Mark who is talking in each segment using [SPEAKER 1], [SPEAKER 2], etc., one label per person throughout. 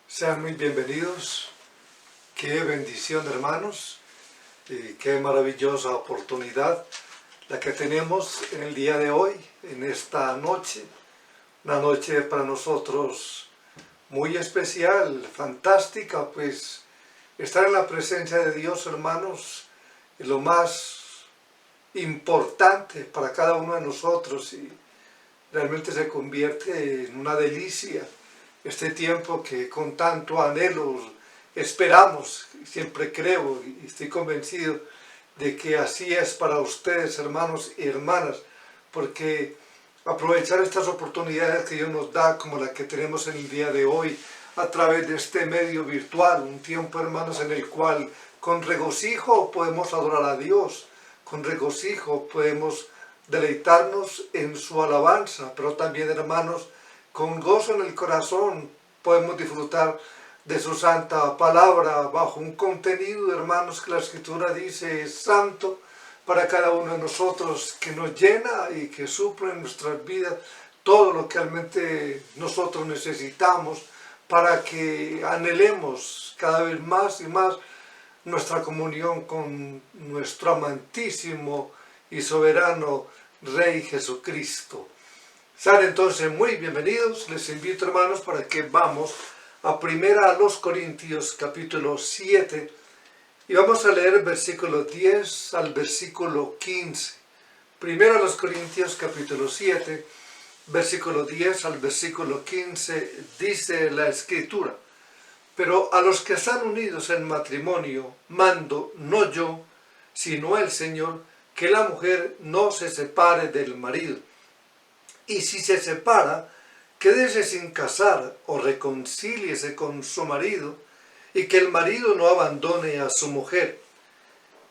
[SPEAKER 1] Sean muy bienvenidos. Qué bendición, hermanos, y qué maravillosa oportunidad la que tenemos en el día de hoy, en esta noche. Una noche para nosotros muy especial, fantástica, pues estar en la presencia de Dios, hermanos, es lo más importante para cada uno de nosotros y realmente se convierte en una delicia este tiempo que con tanto anhelo esperamos. Siempre creo y estoy convencido de que así es para ustedes, hermanos y hermanas, porque aprovechar estas oportunidades que Dios nos da, como la que tenemos en el día de hoy, a través de este medio virtual, un tiempo, hermanos, en el cual con regocijo podemos adorar a Dios, con regocijo podemos deleitarnos en su alabanza, pero también, hermanos, con gozo en el corazón podemos disfrutar de su santa palabra bajo un contenido, hermanos, que la Escritura dice es santo para cada uno de nosotros, que nos llena y que suple en nuestras vidas todo lo que realmente nosotros necesitamos para que anhelemos cada vez más y más nuestra comunión con nuestro amantísimo y soberano Rey Jesucristo. Sean entonces muy bienvenidos. Les invito, hermanos, para que vamos a Corintios capítulo 7 y vamos a leer versículo 10 al versículo 15. Corintios capítulo 7, versículo 10 al versículo 15, dice la Escritura: pero a los que están unidos en matrimonio mando, no yo, sino el Señor, que la mujer no se separe del marido. Y si se separa, quédese sin casar o reconcíliese con su marido, y que el marido no abandone a su mujer.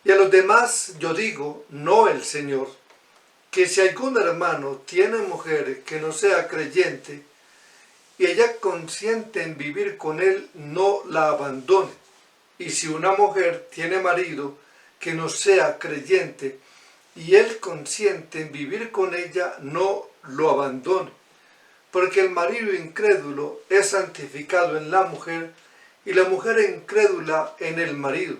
[SPEAKER 1] Y a los demás yo digo, no el Señor, que si algún hermano tiene mujer que no sea creyente, y ella consiente en vivir con él, no la abandone. Y si una mujer tiene marido que no sea creyente, y él consiente en vivir con ella, no lo abandone. Porque el marido incrédulo es santificado en la mujer, y la mujer incrédula en el marido.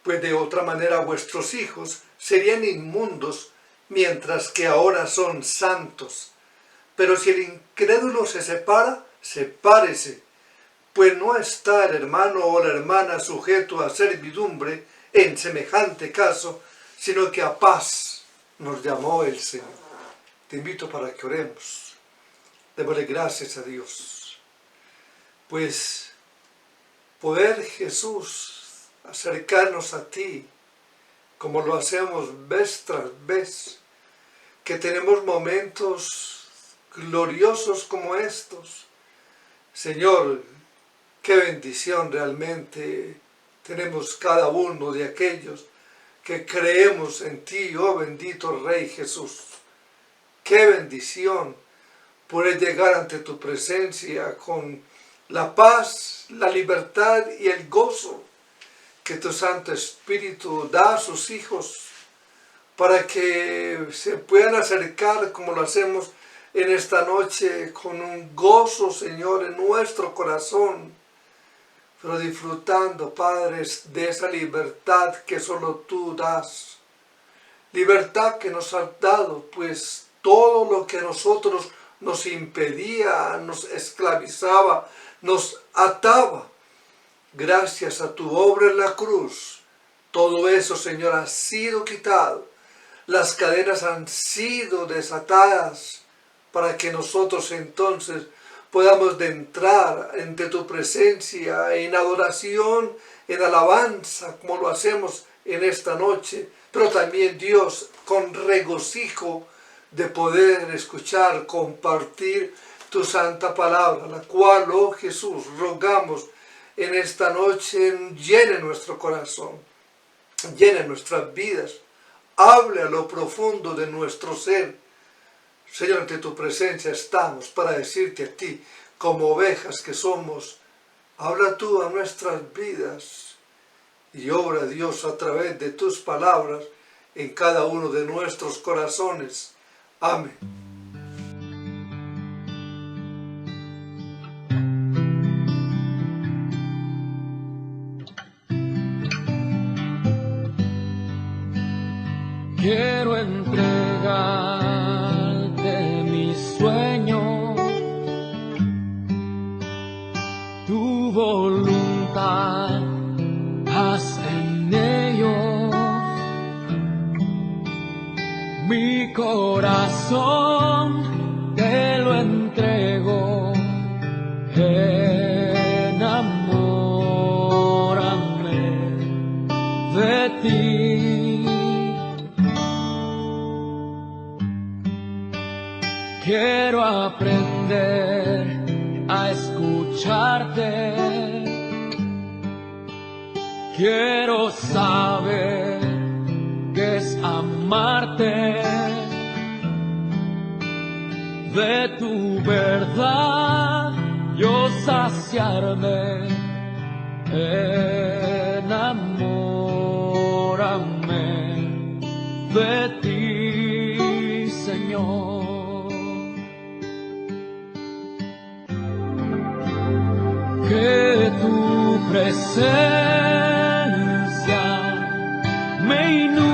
[SPEAKER 1] Pues de otra manera vuestros hijos serían inmundos, mientras que ahora son santos. Pero si el incrédulo se separa, sepárese, pues no está el hermano o la hermana sujeto a servidumbre en semejante caso, sino que a paz nos llamó el Señor. Te invito para que oremos. Démosle gracias a Dios, pues poder, Jesús, acercarnos a ti, como lo hacemos vez tras vez, que tenemos momentos gloriosos como estos. Señor, qué bendición realmente tenemos cada uno de aquellos que creemos en ti, oh bendito Rey Jesús. Qué bendición poder llegar ante tu presencia con la paz, la libertad y el gozo que tu Santo Espíritu da a sus hijos, para que se puedan acercar como lo hacemos en esta noche, con un gozo, Señor, en nuestro corazón, pero disfrutando, Padre, de esa libertad que solo tú das. Libertad que nos has dado, pues todo lo que a nosotros nos impedía, nos esclavizaba, nos ataba, gracias a tu obra en la cruz, todo eso, Señor, ha sido quitado. Las cadenas han sido desatadas para que nosotros entonces podamos entrar ante tu presencia en adoración, en alabanza, como lo hacemos en esta noche, pero también, Dios, con regocijo de poder escuchar, compartir tu santa palabra, la cual, oh Jesús, rogamos en esta noche llene nuestro corazón, llene nuestras vidas, hable a lo profundo de nuestro ser. Señor, ante tu presencia estamos para decirte a ti, como ovejas que somos, habla tú a nuestras vidas y obra, Dios, a través de tus palabras en cada uno de nuestros corazones. Amén.
[SPEAKER 2] corazón te lo entrego, enamórame de ti. Quiero aprender a escucharte, quiero saber qué es amarte, de tu verdad yo saciarme, enamórame de ti, Señor. Que tu presencia me inunde,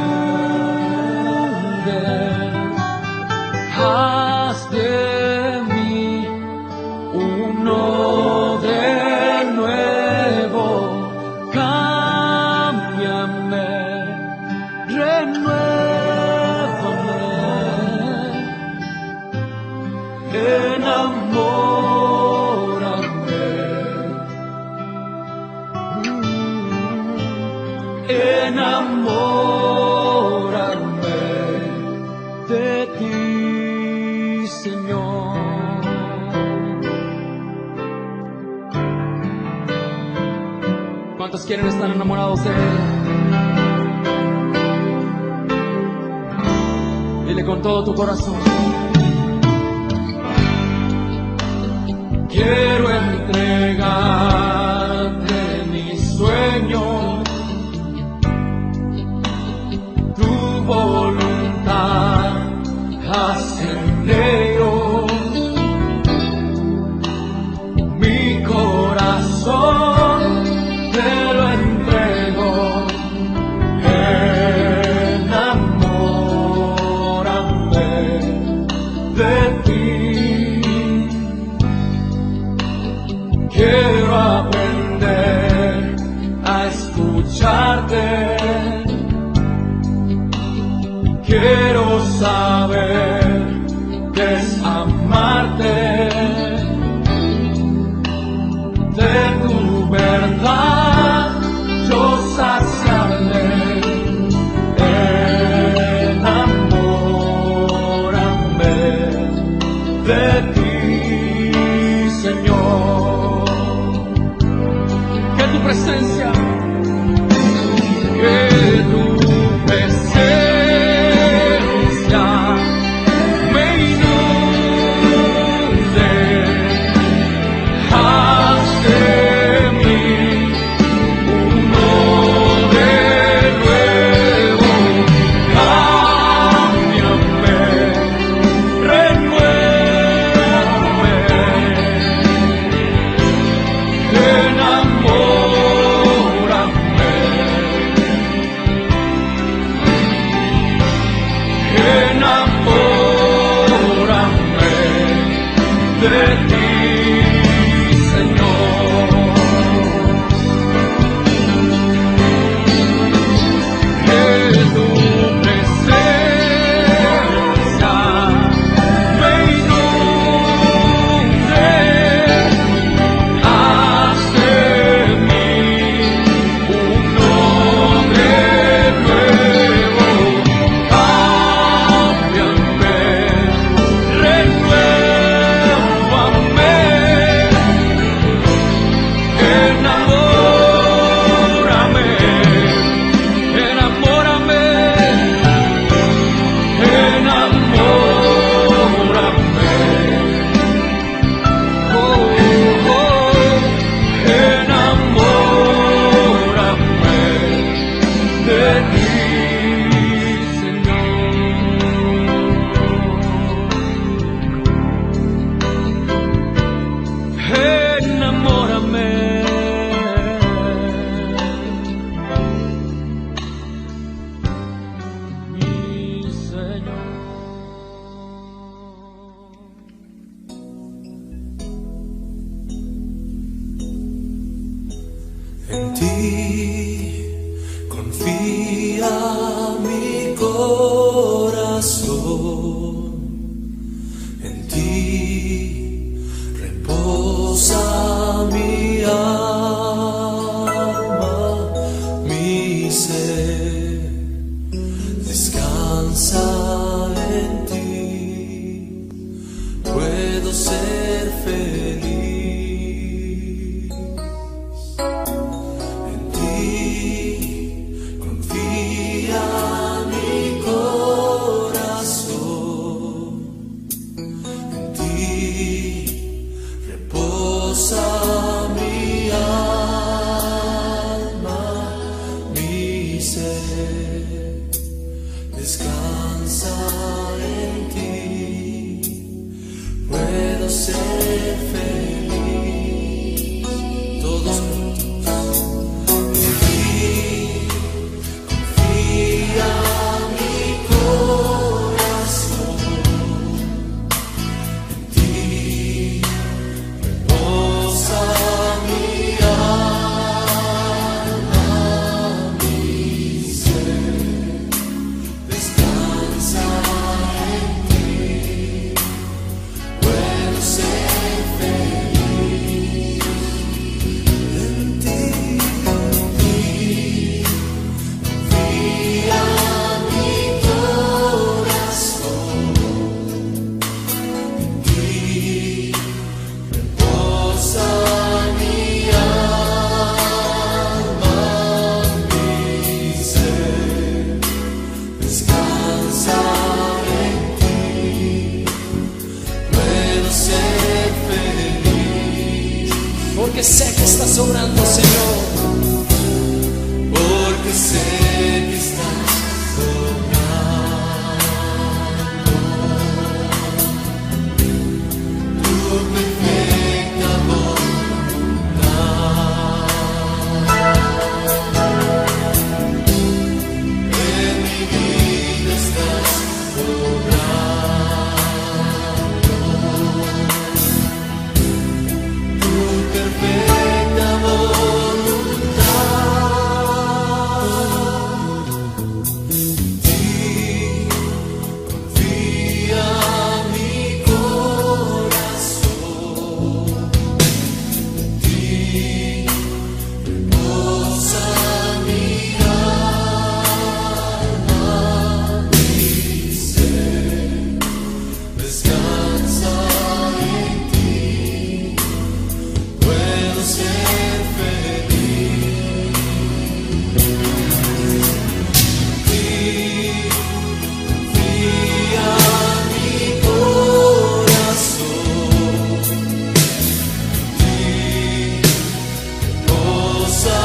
[SPEAKER 2] haz de mí uno de nuevo, cámbiame, renuévame, enamórame de ti, Señor. ¿Cuántos quieren estar enamorados de Él? Dile con todo tu corazón. Quiero entregarte mis sueños, tu voluntad hacen de ellos. Mi corazón te lo entrego, enamórame de ti. Quiero aprender a escucharte, quiero saber qué es amarte, de tu verdad yo saciarme, enamórame de ti, Señor. Que tu presencia, que tu presencia me inunde, haz de mí uno de nuevo, cámbiame, renuévame,
[SPEAKER 3] ser feliz. En ti confía mi corazón, en ti reposa mi alma, mi ser descansa en ti. Puedo ser feliz, todos juntos. En ti confía mi corazón, en ti reposa mi alma, mi ser descansa en ti. Puedo ser feliz en ti, confía mi corazón, en ti reposa mi alma, mi ser descansa en ti. Puedo ser feliz, porque sé que estás obrando, Señor. Porque sé que estás obrando tu perfecta voluntad. En mi vida estás obrando tu perfecta voluntad. En ti confía mi corazón, en ti reposa mi alma, mi ser descansa en ti. Puedo ser feliz en ti, confía mi corazón, en ti reposa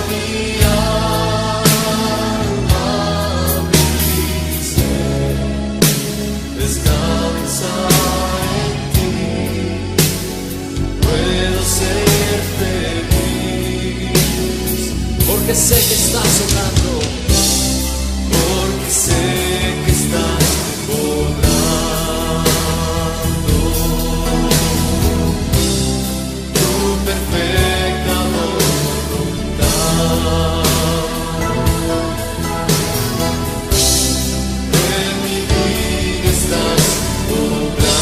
[SPEAKER 3] mi alma, mi ser descansa en ti. Puedo ser feliz, porque sé que estás obrando, porque sé que estás obrando tu perfecta voluntad. En mi vida estás obrando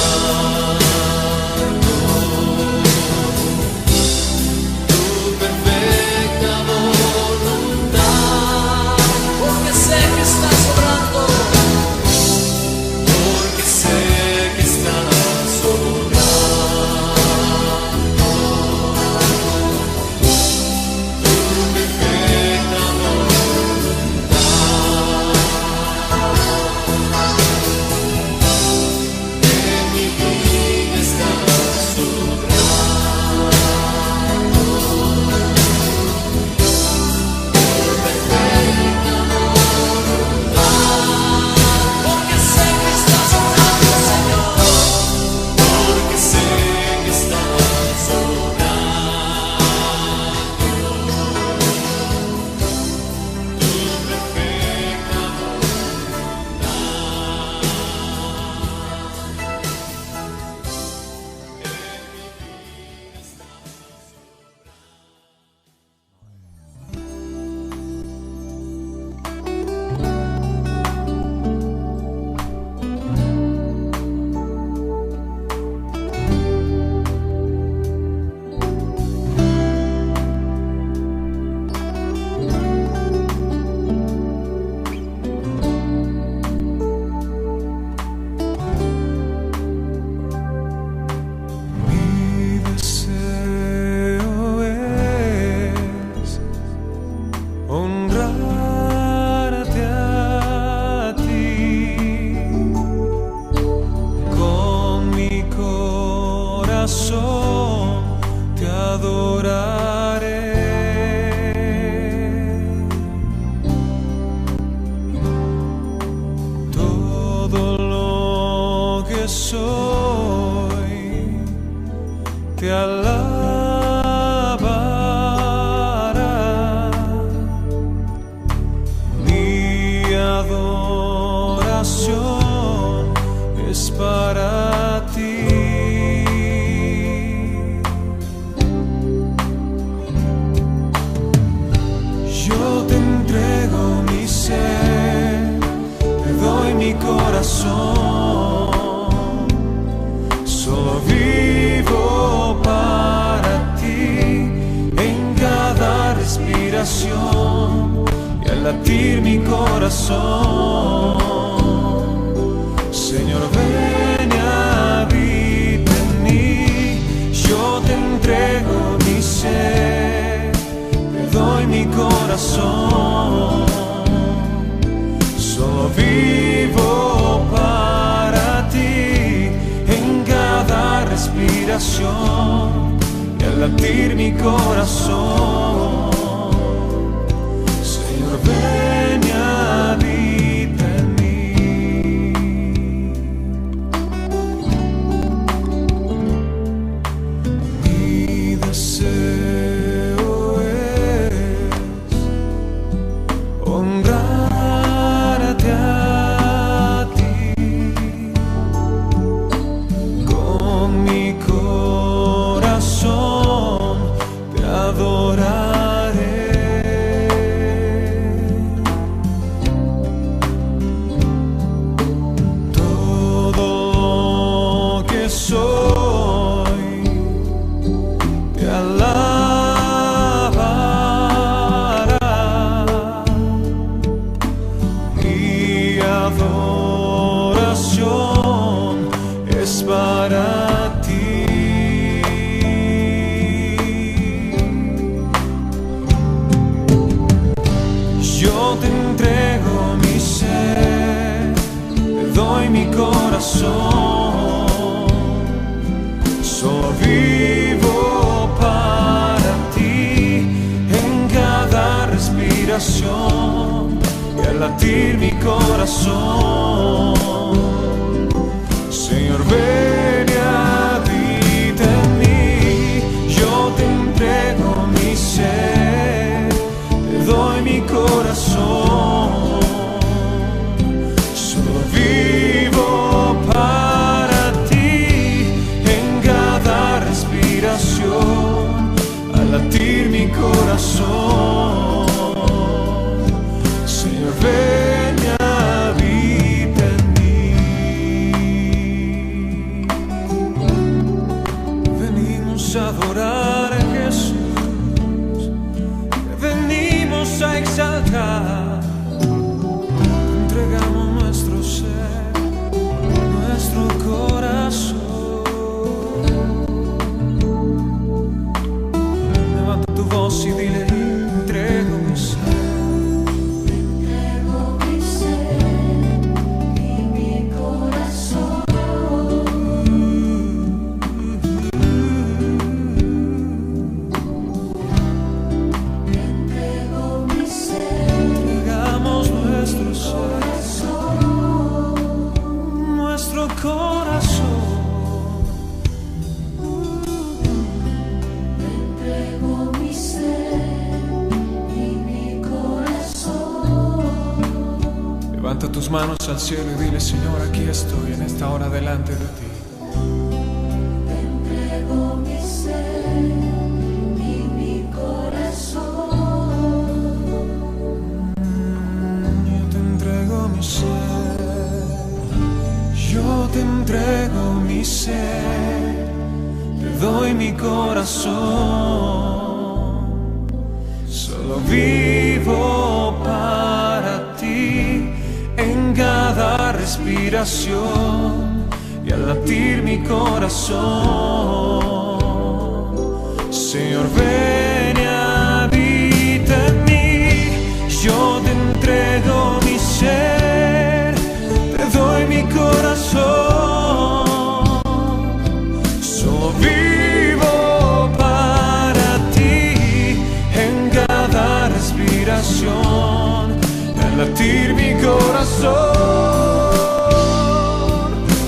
[SPEAKER 3] tu perfecta voluntad. corazón te adoraré. Todo lo que soy te alabará. Mi adoración es para ti. Yo te entrego mi ser, te doy mi corazón. Solo vivo para ti en cada respiración y al latir mi corazón. Señor, ven y habita en mí. Yo te entrego mi ser, te doy mi corazón. Solo vivo para ti en cada respiración y al latir mi corazón. Señor, ven y habita en mí. Mi deseo es honrarte a ti. Con mi corazón te adoraré. Todo lo que soy te alabará. Mi adoración es para ti. Yo te entrego mi ser, te doy mi corazón. Solo vivo para ti en cada respiración y al latir mi corazón. Señor, ven y habita en mí. Yo te entrego mi ser, te doy mi corazón. Solo vivo para ti en cada respiración, al latir mi corazón. Señor, ven y habita en mí. Venimos a adorar a Jesús, venimos a exaltar. Te entregamos nuestro ser, nuestro corazón. Levanta tu voz y dile: te entrego mi ser. Entregamos nuestro ser, nuestro corazón.
[SPEAKER 4] Entrego mi ser y mi corazón.
[SPEAKER 3] Levanta tus manos al cielo y dile: Señor, aquí estoy en esta hora delante de ti.
[SPEAKER 4] Entrego mi ser y mi corazón.
[SPEAKER 3] Yo te entrego mi ser, yo te entrego mi ser, te doy mi corazón. Solo vivo para ti en cada respiración y al latir mi corazón. Señor, ven y habita en mí. Yo te entrego mi ser, te doy mi corazón. Solo vivo latir mi corazón.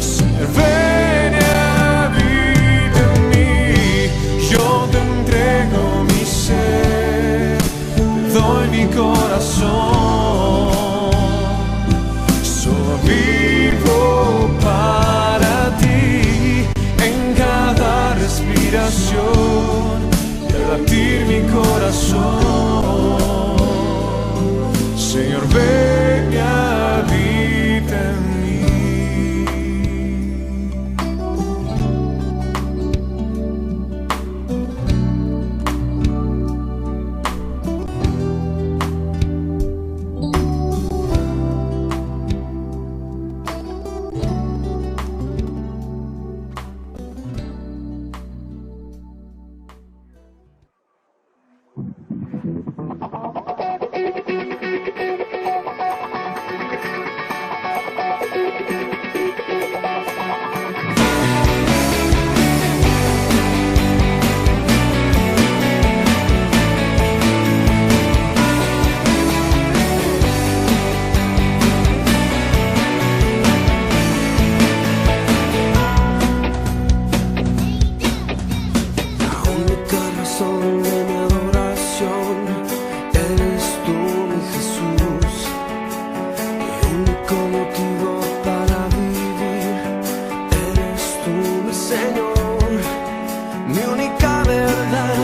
[SPEAKER 3] Señor, ven y habita en mí. Yo te entrego mi ser, te doy mi corazón. Solo vivo para ti en cada respiración y al latir mi corazón. Señor, ven y habita en mí. La única razón de mi adoración eres tú, mi Jesús. Mi único motivo para vivir eres tú, mi Señor. Mi única verdad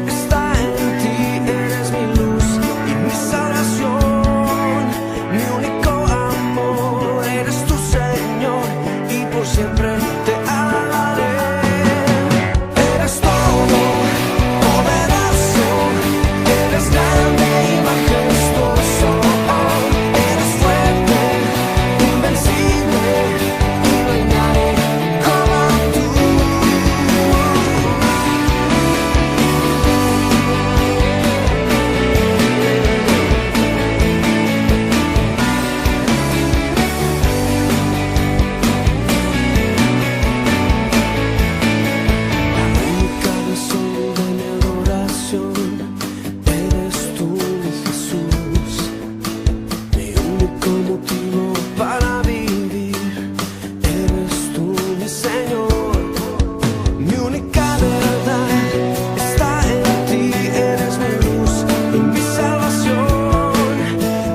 [SPEAKER 3] está en ti, eres mi luz y mi salvación. Mi único amor eres tú, Señor, y por siempre te alabaré. Eres todo poderoso, eres grande y majestuoso, eres fuerte, invencible, y no hay nadie como tú. La única razón de mi adoración eres tú, mi Jesús. Mi único motivo para vivir eres tú, mi Señor. Mi única verdad está en ti, eres mi luz y mi salvación.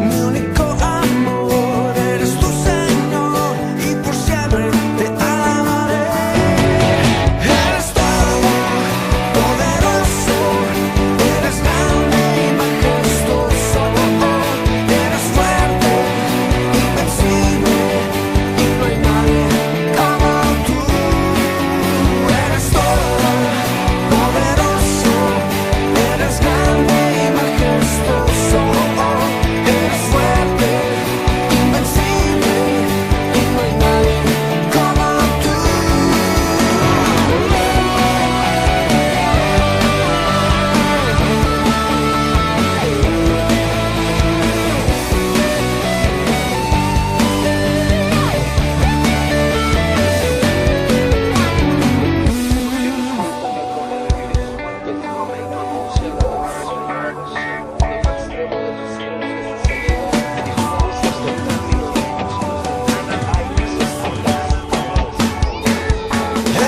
[SPEAKER 3] Mi único amor eres tú, Señor, y por siempre te alabaré. Eres todo poderoso, eres grande y majestuoso, eres fuerte, invencible, y no hay nadie como tú. Eres todo poderoso, eres grande y majestuoso, eres fuerte, invencible, y no hay nadie como tú.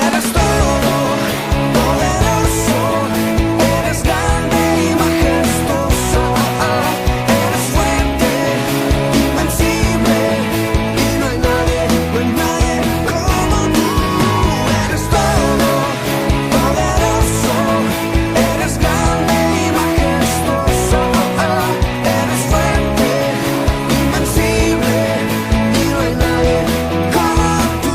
[SPEAKER 3] Eres todo poderoso, eres grande y majestuoso, eres fuerte, invencible, y no hay nadie como tú. Eres todo poderoso, eres grande y majestuoso, eres fuerte, invencible, y no hay nadie como tú.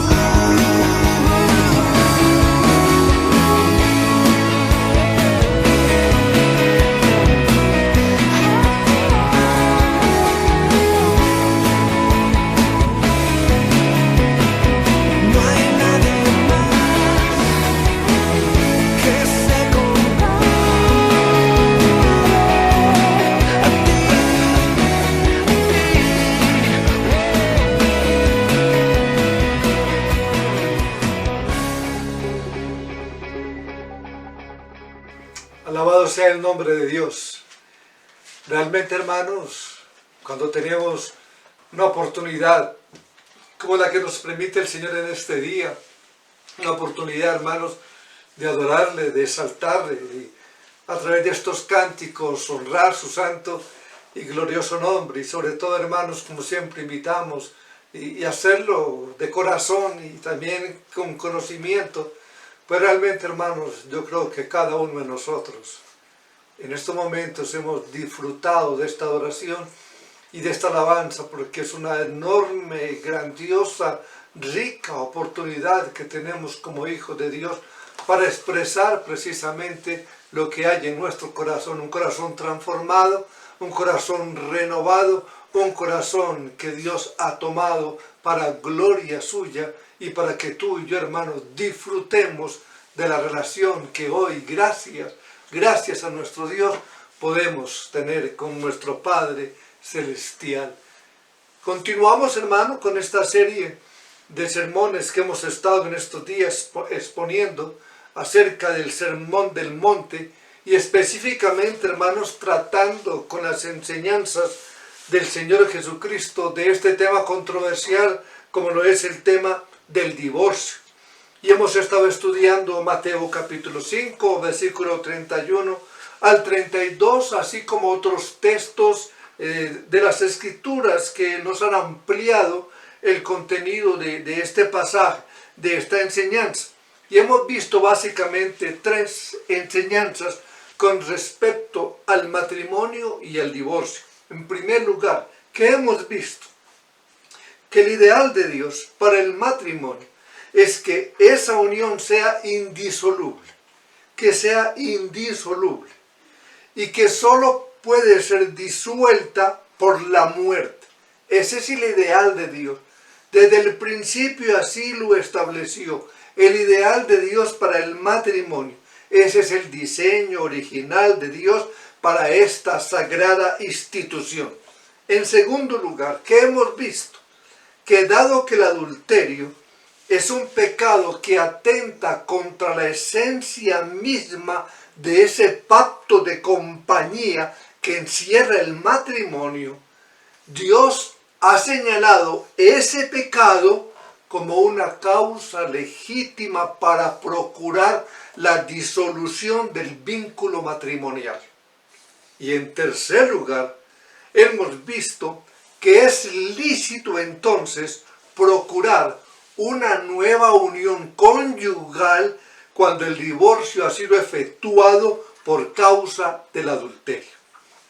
[SPEAKER 3] No hay nadie más que se compare a ti.
[SPEAKER 1] Alabado sea el nombre de Dios. Realmente, hermanos, cuando tenemos una oportunidad como la que nos permite el Señor en este día, una oportunidad, hermanos, de adorarle, de exaltarle, y a través de estos cánticos honrar su santo y glorioso nombre, y sobre todo, hermanos, como siempre invitamos, y hacerlo de corazón y también con conocimiento. Pues realmente, hermanos, yo creo que cada uno de nosotros en estos momentos hemos disfrutado de esta adoración y de esta alabanza, porque es una enorme, grandiosa, rica oportunidad que tenemos como hijos de Dios para expresar precisamente lo que hay en nuestro corazón, un corazón transformado, un corazón renovado, un corazón que Dios ha tomado para gloria suya y para que tú y yo, hermanos, disfrutemos de la relación que hoy, gracias a nuestro Dios, podemos tener con nuestro Padre Celestial. Continuamos, hermano, con esta serie de sermones que hemos estado en estos días exponiendo acerca del Sermón del Monte y específicamente, hermanos, tratando con las enseñanzas del Señor Jesucristo de este tema controversial como lo es el tema del divorcio. Y hemos estado estudiando Mateo capítulo 5, versículo 31 al 32, así como otros textos de las Escrituras que nos han ampliado el contenido de este pasaje, de esta enseñanza. Y hemos visto básicamente tres enseñanzas con respecto al matrimonio y al divorcio. En primer lugar, ¿qué hemos visto? Que el ideal de Dios para el matrimonio es que esa unión sea indisoluble, que sea indisoluble y que solo puede ser disuelta por la muerte. Ese es el ideal de Dios. Desde el principio así lo estableció. El ideal de Dios para el matrimonio. Ese es el diseño original de Dios para esta sagrada institución. En segundo lugar, ¿qué hemos visto? Que dado que el adulterio es un pecado que atenta contra la esencia misma de ese pacto de compañía que encierra el matrimonio, Dios ha señalado ese pecado como una causa legítima para procurar la disolución del vínculo matrimonial. Y en tercer lugar, hemos visto que es lícito entonces procurar una nueva unión conyugal cuando el divorcio ha sido efectuado por causa del adulterio.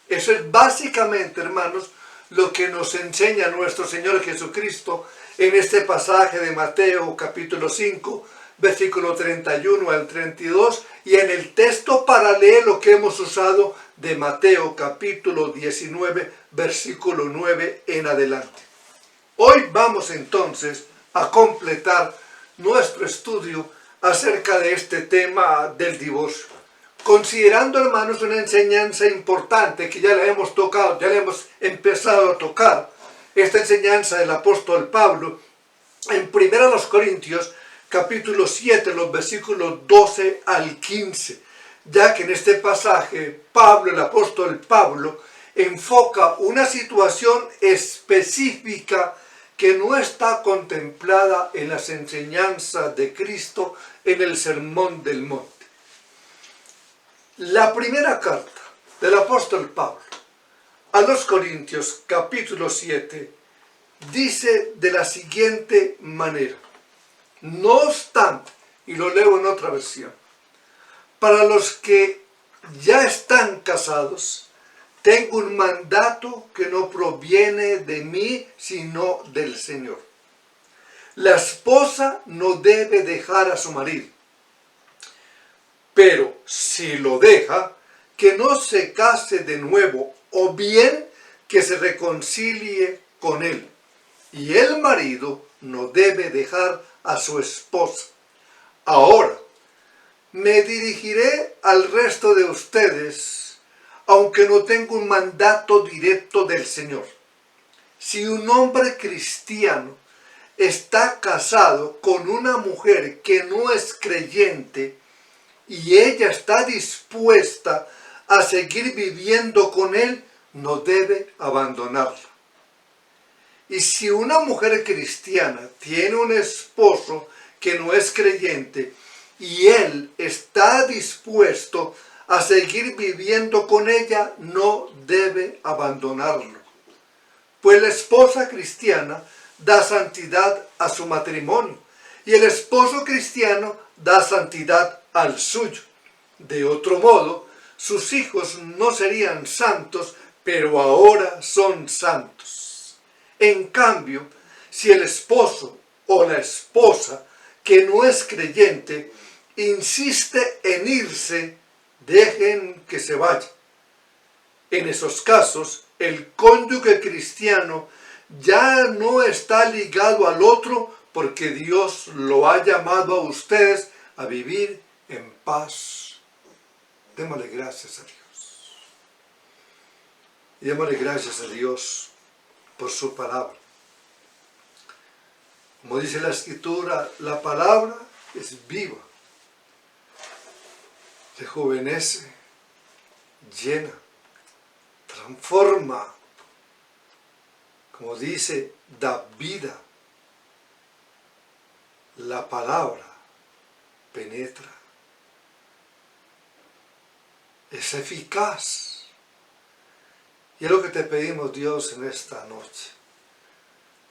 [SPEAKER 1] Eso es básicamente, hermanos, lo que nos enseña nuestro Señor Jesucristo en este pasaje de Mateo capítulo 5, versículo 31 al 32, y en el texto paralelo que hemos usado de Mateo capítulo 19, versículo 9 en adelante. Hoy vamos entonces a completar nuestro estudio acerca de este tema del divorcio, considerando, hermanos, una enseñanza importante que ya la hemos tocado, ya la hemos empezado a tocar, esta enseñanza del apóstol Pablo en 1 Corintios capítulo 7, los versículos 12 al 15, ya que en este pasaje Pablo, el apóstol Pablo, enfoca una situación específica que no está contemplada en las enseñanzas de Cristo en el Sermón del Monte. La primera carta del apóstol Pablo a los Corintios, capítulo 7, dice de la siguiente manera: no obstante, y lo leo en otra versión, para los que ya están casados, tengo un mandato que no proviene de mí, sino del Señor. La esposa no debe dejar a su marido, pero si lo deja, que no se case de nuevo, o bien que se reconcilie con él. Y el marido no debe dejar a su esposa. Ahora, me dirigiré al resto de ustedes, aunque no tengo un mandato directo del Señor. Si un hombre cristiano está casado con una mujer que no es creyente y ella está dispuesta a seguir viviendo con él, no debe abandonarla. Y si una mujer cristiana tiene un esposo que no es creyente y él está dispuesto a seguir viviendo con ella, no debe abandonarlo. Pues la esposa cristiana da santidad a su matrimonio y el esposo cristiano da santidad al suyo. De otro modo, sus hijos no serían santos, pero ahora son santos. En cambio, si el esposo o la esposa que no es creyente insiste en irse, dejen que se vaya. En esos casos, el cónyuge cristiano ya no está ligado al otro porque Dios lo ha llamado a ustedes a vivir en paz. Démosle gracias a Dios. Y démosle gracias a Dios por su palabra. Como dice la Escritura, la palabra es viva, rejuvenece, llena, transforma, como dice, da vida. La palabra penetra, es eficaz. Y es lo que te pedimos, Dios, en esta noche.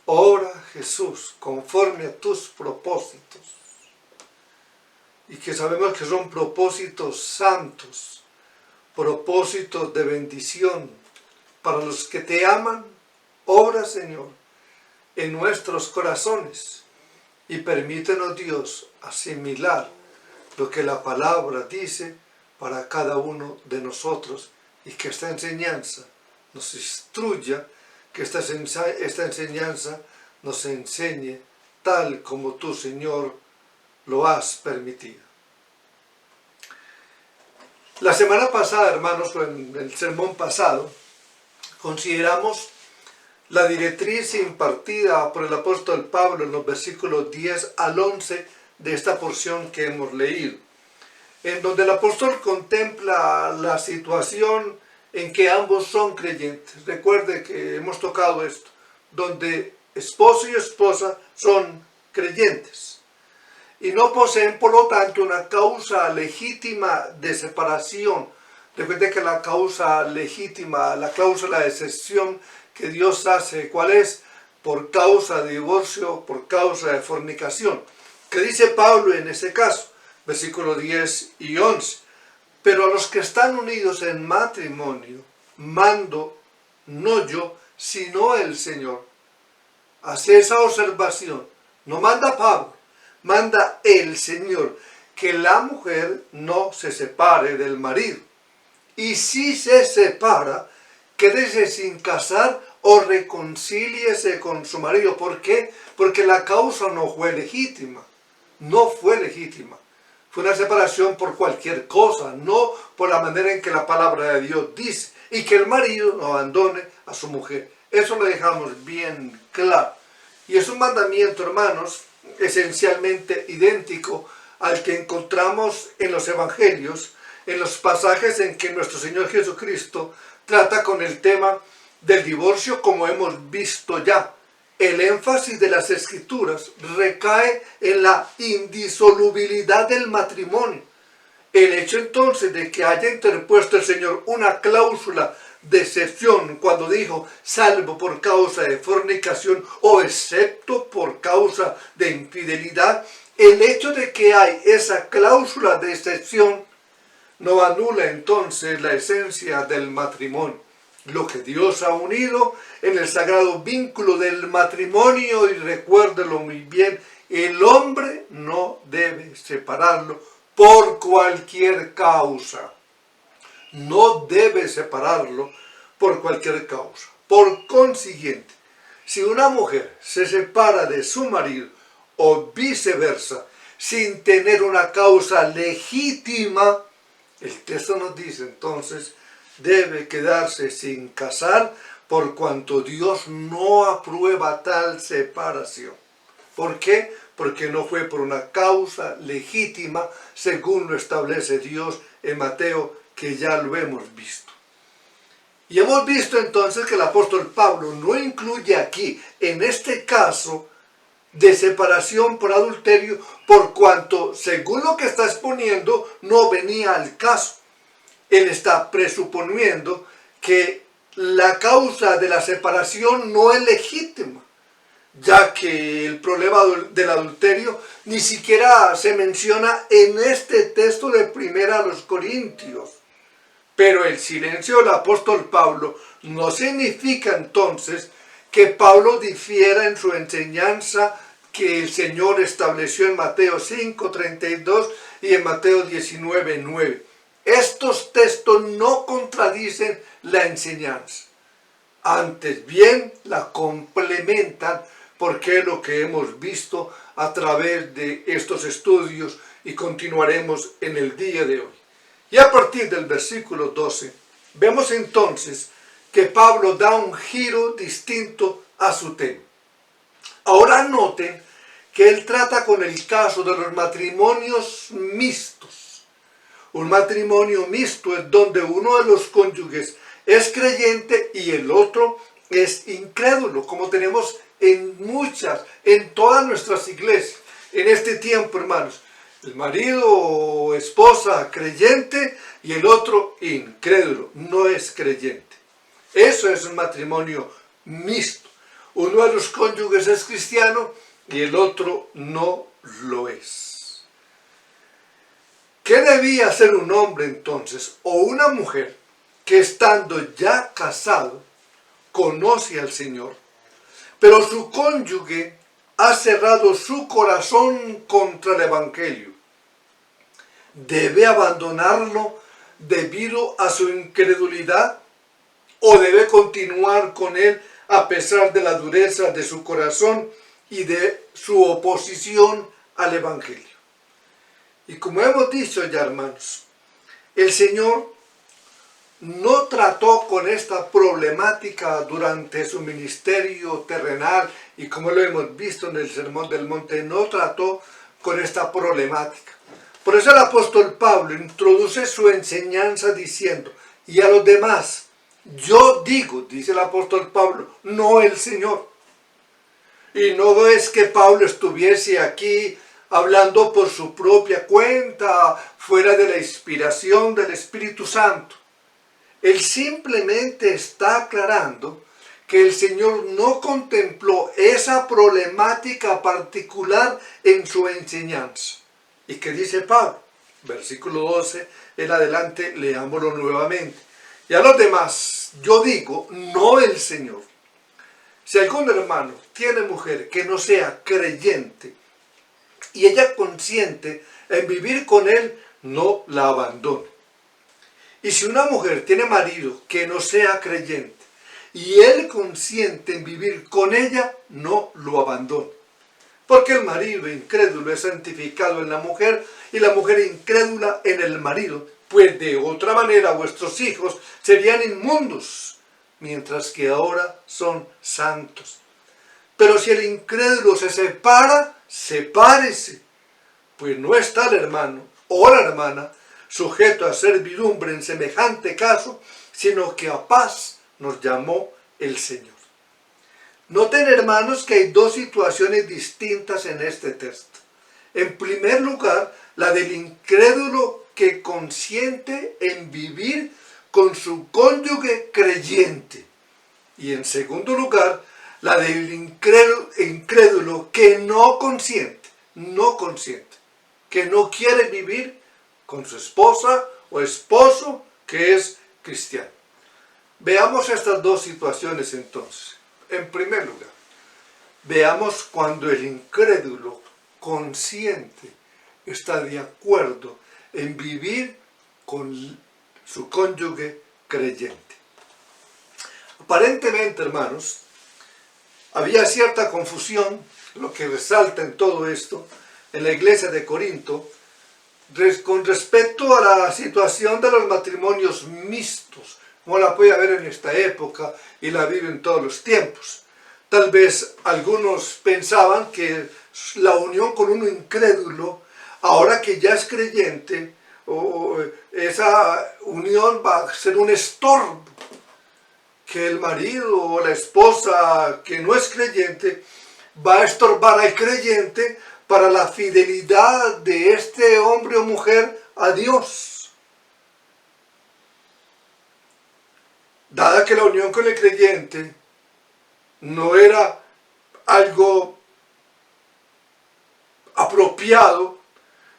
[SPEAKER 1] Ora, Jesús, conforme a tus propósitos. Y que sabemos que son propósitos santos, propósitos de bendición. Para los que te aman, obra, Señor, en nuestros corazones. Y permítenos, Dios, asimilar lo que la palabra dice para cada uno de nosotros. Y que esta enseñanza nos instruya, que esta enseñanza nos enseñe tal como tú, Señor, lo has permitido. La semana pasada, hermanos, en el sermón pasado, consideramos la directriz impartida por el apóstol Pablo en los versículos 10 al 11 de esta porción que hemos leído, en donde el apóstol contempla la situación en que ambos son creyentes. Recuerde que hemos tocado esto, donde esposo y esposa son creyentes y no poseen, por lo tanto, una causa legítima de separación. Recuerde que la causa legítima, la cláusula de excepción que Dios hace, ¿cuál es? Por causa de divorcio, por causa de fornicación. ¿Qué dice Pablo en ese caso? Versículos 10 y 11. Pero a los que están unidos en matrimonio, mando, no yo, sino el Señor. Hace esa observación. No manda Pablo, manda el Señor, que la mujer no se separe del marido. Y si se separa, quédese sin casar o reconcíliese con su marido. ¿Por qué? Porque la causa no fue legítima. No fue legítima. Fue una separación por cualquier cosa, no por la manera en que la palabra de Dios dice. Y que el marido no abandone a su mujer. Eso lo dejamos bien claro. Y es un mandamiento, hermanos, esencialmente idéntico al que encontramos en los evangelios, en los pasajes en que nuestro Señor Jesucristo trata con el tema del divorcio, como hemos visto ya. El énfasis de las Escrituras recae en la indisolubilidad del matrimonio. El hecho entonces de que haya interpuesto el Señor una cláusula de excepción cuando dijo salvo por causa de fornicación o excepto por causa de infidelidad, el hecho de que hay esa cláusula de excepción no anula entonces la esencia del matrimonio. Lo que Dios ha unido en el sagrado vínculo del matrimonio, y recuérdelo muy bien, el hombre no debe separarlo por cualquier causa. No debe separarlo por cualquier causa. Por consiguiente, si una mujer se separa de su marido o viceversa sin tener una causa legítima, el texto nos dice entonces, debe quedarse sin casar por cuanto Dios no aprueba tal separación. ¿Por qué? Porque no fue por una causa legítima según lo establece Dios en Mateo, que ya lo hemos visto. Y hemos visto entonces que el apóstol Pablo no incluye aquí, en este caso, de separación por adulterio, por cuanto, según lo que está exponiendo, no venía al caso. Él está presuponiendo que la causa de la separación no es legítima, ya que el problema del adulterio ni siquiera se menciona en este texto de 1 Corintios. Pero el silencio del apóstol Pablo no significa entonces que Pablo difiera en su enseñanza que el Señor estableció en Mateo 5:32 y en Mateo 19:9. Estos textos no contradicen la enseñanza, antes bien la complementan, porque es lo que hemos visto a través de estos estudios y continuaremos en el día de hoy. Y a partir del versículo 12, vemos entonces que Pablo da un giro distinto a su tema. Ahora noten que él trata con el caso de los matrimonios mixtos. Un matrimonio mixto es donde uno de los cónyuges es creyente y el otro es incrédulo, como tenemos en todas nuestras iglesias, en este tiempo, hermanos. El marido o esposa creyente y el otro incrédulo, no es creyente. Eso es un matrimonio mixto. Uno de los cónyuges es cristiano y el otro no lo es. ¿Qué debía hacer un hombre entonces o una mujer que estando ya casado conoce al Señor, pero su cónyuge ha cerrado su corazón contra el Evangelio? ¿Debe abandonarlo debido a su incredulidad o debe continuar con él a pesar de la dureza de su corazón y de su oposición al Evangelio? Y como hemos dicho ya, hermanos, el Señor no trató con esta problemática durante su ministerio terrenal, y como lo hemos visto en el Sermón del Monte, no trató con esta problemática. Por eso el apóstol Pablo introduce su enseñanza diciendo, y a los demás, yo digo, dice el apóstol Pablo, no el Señor. Y no es que Pablo estuviese aquí hablando por su propia cuenta, fuera de la inspiración del Espíritu Santo. Él simplemente está aclarando que el Señor no contempló esa problemática particular en su enseñanza. ¿Y qué dice Pablo? Versículo 12, en adelante, leámoslo nuevamente. Y a los demás, yo digo, no el Señor. Si algún hermano tiene mujer que no sea creyente y ella consiente en vivir con él, no la abandone. Y si una mujer tiene marido que no sea creyente y él consiente en vivir con ella, no lo abandone. Porque el marido incrédulo es santificado en la mujer y la mujer incrédula en el marido, pues de otra manera vuestros hijos serían inmundos, mientras que ahora son santos. Pero si el incrédulo se separa, sepárese, pues no está el hermano o la hermana sujeto a servidumbre en semejante caso, sino que a paz nos llamó el Señor. Noten, hermanos, que hay dos situaciones distintas en este texto. En primer lugar, la del incrédulo que consiente en vivir con su cónyuge creyente. Y en segundo lugar, la del incrédulo que no consiente, que no quiere vivir con su esposa o esposo que es cristiano. Veamos estas dos situaciones entonces. En primer lugar, veamos cuando el incrédulo consciente está de acuerdo en vivir con su cónyuge creyente. Aparentemente, hermanos, había cierta confusión, lo que resalta en todo esto, en la iglesia de Corinto, con respecto a la situación de los matrimonios mixtos, como la puede haber en esta época y la vive en todos los tiempos. Tal vez algunos pensaban que la unión con uno incrédulo, ahora que ya es creyente, esa unión va a ser un estorbo. que el marido o la esposa que no es creyente va a estorbar al creyente para la fidelidad de este hombre o mujer a Dios. Dada que la unión con el creyente no era algo apropiado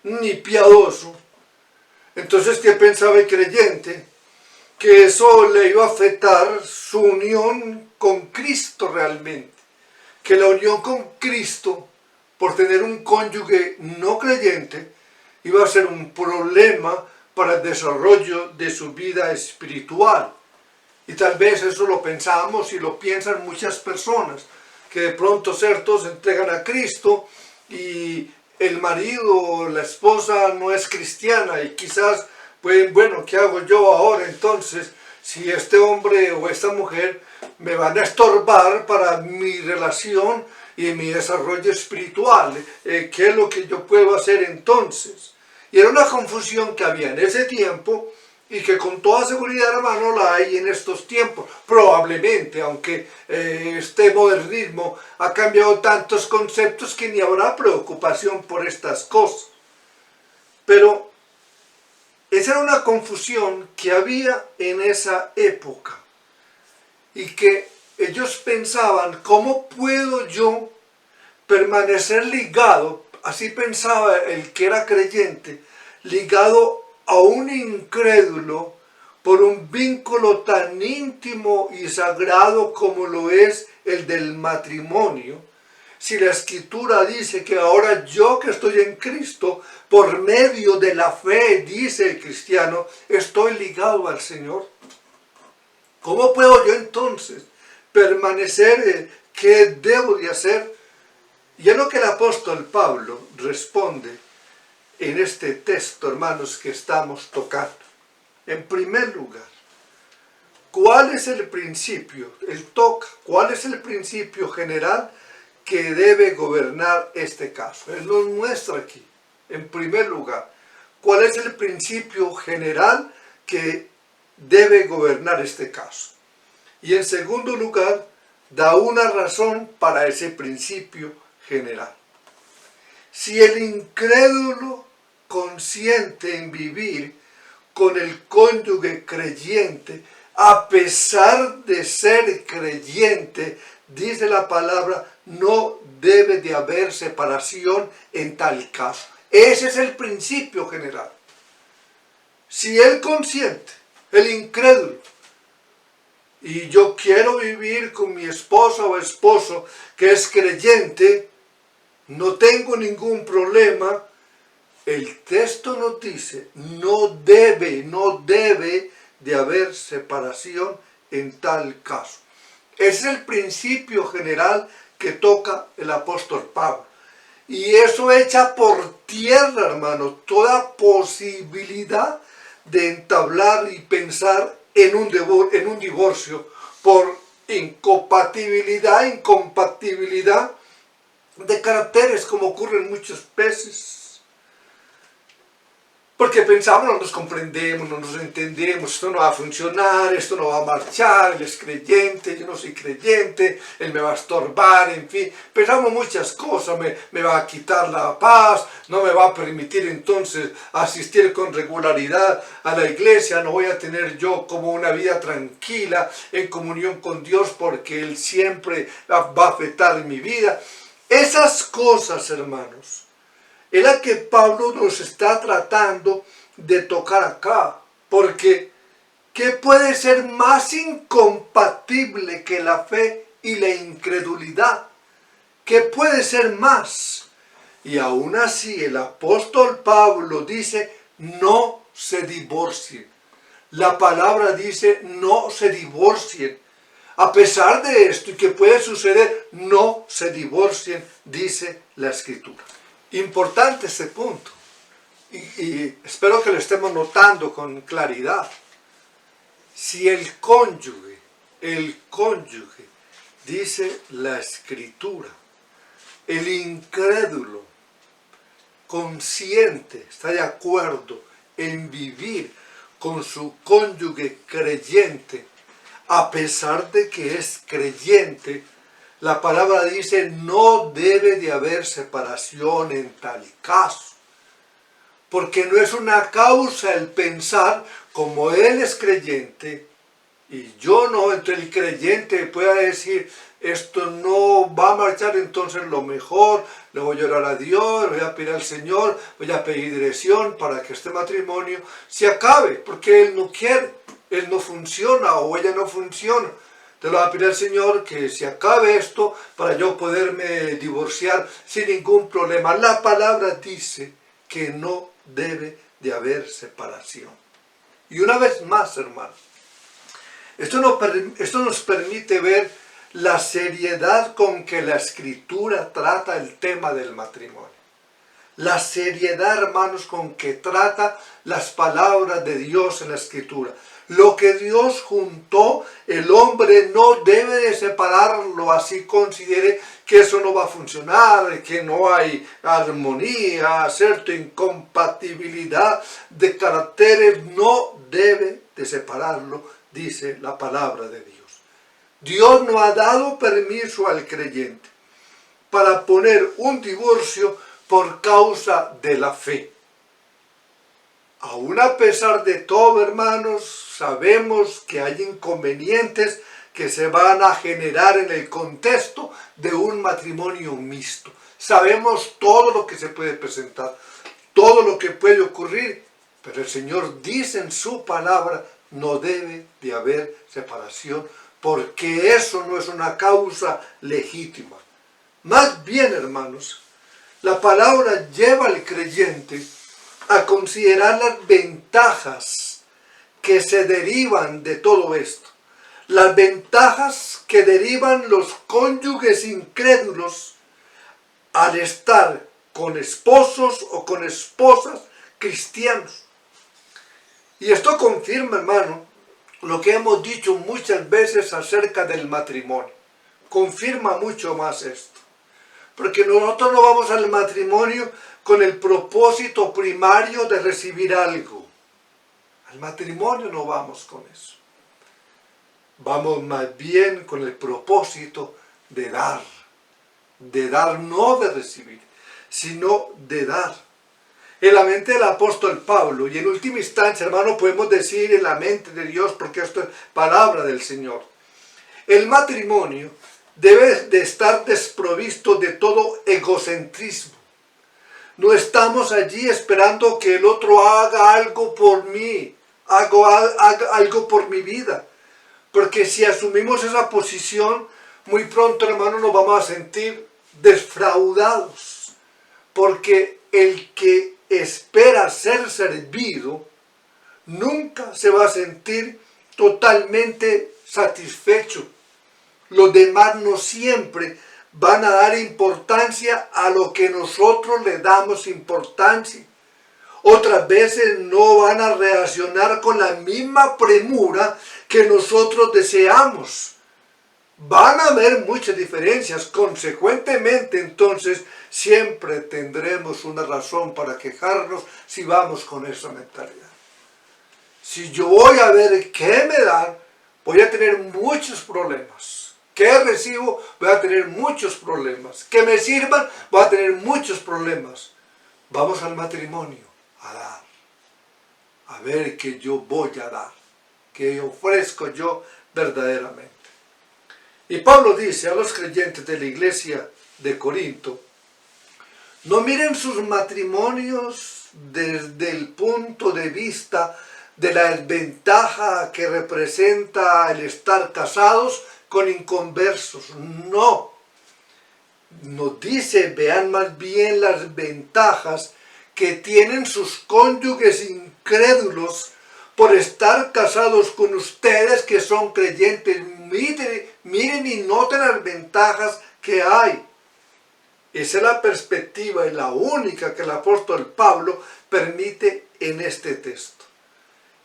[SPEAKER 1] ni piadoso, entonces, ¿qué pensaba el creyente? Que eso le iba a afectar su unión con Cristo realmente. Que la unión con Cristo, por tener un cónyuge no creyente, iba a ser un problema para el desarrollo de su vida espiritual. Y tal vez eso lo pensamos y lo piensan muchas personas, que de pronto ciertos se entregan a Cristo y el marido o la esposa no es cristiana y quizás pueden, bueno, ¿qué hago yo ahora entonces si este hombre o esta mujer me van a estorbar para mi relación y mi desarrollo espiritual? ¿Qué es lo que yo puedo hacer entonces? Y era una confusión que había en ese tiempo y que con toda seguridad, hermano, la hay en estos tiempos. Probablemente, aunque este modernismo ha cambiado tantos conceptos que ni habrá preocupación por estas cosas. Pero esa era una confusión que había en esa época y que ellos pensaban, ¿cómo puedo yo permanecer ligado? Así pensaba el que era creyente, ligado a un incrédulo por un vínculo tan íntimo y sagrado como lo es el del matrimonio. Si la Escritura dice que ahora yo que estoy en Cristo, por medio de la fe, dice el cristiano, estoy ligado al Señor. ¿Cómo puedo yo entonces permanecer? ¿Qué debo de hacer? Y es lo que el apóstol Pablo responde en este texto, hermanos, que estamos tocando. En primer lugar, ¿cuál es el principio? Él toca, ¿cuál es el principio general que debe gobernar este caso? Él nos muestra aquí, en primer lugar, ¿cuál es el principio general que debe gobernar este caso? Y en segundo lugar, da una razón para ese principio general. Si el incrédulo consiente en vivir con el cónyuge creyente, a pesar de ser creyente, dice la palabra, no debe de haber separación en tal caso. Ese es el principio general. Si él consiente, el incrédulo, y yo quiero vivir con mi esposa o esposo que es creyente, no tengo ningún problema. El texto nos dice, no debe de haber separación en tal caso. Ese es el principio general que toca el apóstol Pablo. Y eso echa por tierra, hermano, toda posibilidad de entablar y pensar en un divorcio por incompatibilidad de caracteres, como ocurre en muchas veces. Porque pensamos, no nos comprendemos, no nos entendemos, esto no va a funcionar, esto no va a marchar, él es creyente, yo no soy creyente, él me va a estorbar, en fin. Pensamos muchas cosas, me va a quitar la paz, no me va a permitir entonces asistir con regularidad a la iglesia, no voy a tener yo como una vida tranquila en comunión con Dios porque Él siempre va a afectar mi vida. Esas cosas, hermanos, es la que Pablo nos está tratando de tocar acá, porque ¿qué puede ser más incompatible que la fe y la incredulidad? ¿Qué puede ser más? Y aún así el apóstol Pablo dice, no se divorcien. La palabra dice, no se divorcien. A pesar de esto y que puede suceder, no se divorcien, dice la Escritura. Importante este punto y espero que lo estemos notando con claridad. Si el cónyuge, dice la Escritura, el incrédulo consciente, está de acuerdo en vivir con su cónyuge creyente, a pesar de que es creyente, la palabra dice, no debe de haber separación en tal caso. Porque no es una causa el pensar, como él es creyente, y yo no, entonces el creyente pueda decir, esto no va a marchar, entonces lo mejor, le voy a orar a Dios, le voy a pedir al Señor, voy a pedir dirección para que este matrimonio se acabe, porque él no quiere, él no funciona o ella no funciona. Te lo voy a pedir al Señor que se acabe esto para yo poderme divorciar sin ningún problema. La palabra dice que no debe de haber separación. Y una vez más, hermano, esto nos permite ver la seriedad con que la Escritura trata el tema del matrimonio. La seriedad, hermanos, con que trata las palabras de Dios en la Escritura. Lo que Dios juntó, el hombre no debe de separarlo, así considere que eso no va a funcionar, que no hay armonía, cierta incompatibilidad de caracteres, no debe de separarlo, dice la palabra de Dios. Dios no ha dado permiso al creyente para poner un divorcio por causa de la fe. Aún a pesar de todo, hermanos, sabemos que hay inconvenientes que se van a generar en el contexto de un matrimonio mixto. Sabemos todo lo que se puede presentar, todo lo que puede ocurrir, pero el Señor dice en su palabra, no debe de haber separación, porque eso no es una causa legítima. Más bien, hermanos, la palabra lleva al creyente a considerar las ventajas que se derivan de todo esto. Las ventajas que derivan los cónyuges incrédulos al estar con esposos o con esposas cristianos. Y esto confirma, hermano, lo que hemos dicho muchas veces acerca del matrimonio. Confirma mucho más esto. Porque nosotros no vamos al matrimonio con el propósito primario de recibir algo. Al matrimonio no vamos con eso. Vamos más bien con el propósito de dar. De dar, no de recibir, sino de dar. En la mente del apóstol Pablo, y en última instancia, hermano, podemos decir en la mente de Dios, porque esto es palabra del Señor. El matrimonio debe de estar desprovisto de todo egocentrismo. No estamos allí esperando que el otro haga algo por mí, haga algo por mi vida. Porque si asumimos esa posición, muy pronto, hermano, nos vamos a sentir defraudados. Porque el que espera ser servido, nunca se va a sentir totalmente satisfecho. Los demás no siempre van a dar importancia a lo que nosotros le damos importancia. Otras veces no van a reaccionar con la misma premura que nosotros deseamos. Van a haber muchas diferencias. Consecuentemente, entonces, siempre tendremos una razón para quejarnos si vamos con esa mentalidad. Si yo voy a ver qué me dan, voy a tener muchos problemas. ¿Qué recibo? Voy a tener muchos problemas. ¿Que me sirvan? Voy a tener muchos problemas. Vamos al matrimonio a dar. A ver qué yo voy a dar. ¿Qué ofrezco yo verdaderamente? Y Pablo dice a los creyentes de la iglesia de Corinto, no miren sus matrimonios desde el punto de vista de la desventaja que representa el estar casados con inconversos. No. Nos dice, vean más bien las ventajas que tienen sus cónyuges incrédulos por estar casados con ustedes que son creyentes. Miren y noten las ventajas que hay. Esa es la perspectiva y la única que el apóstol Pablo permite en este texto.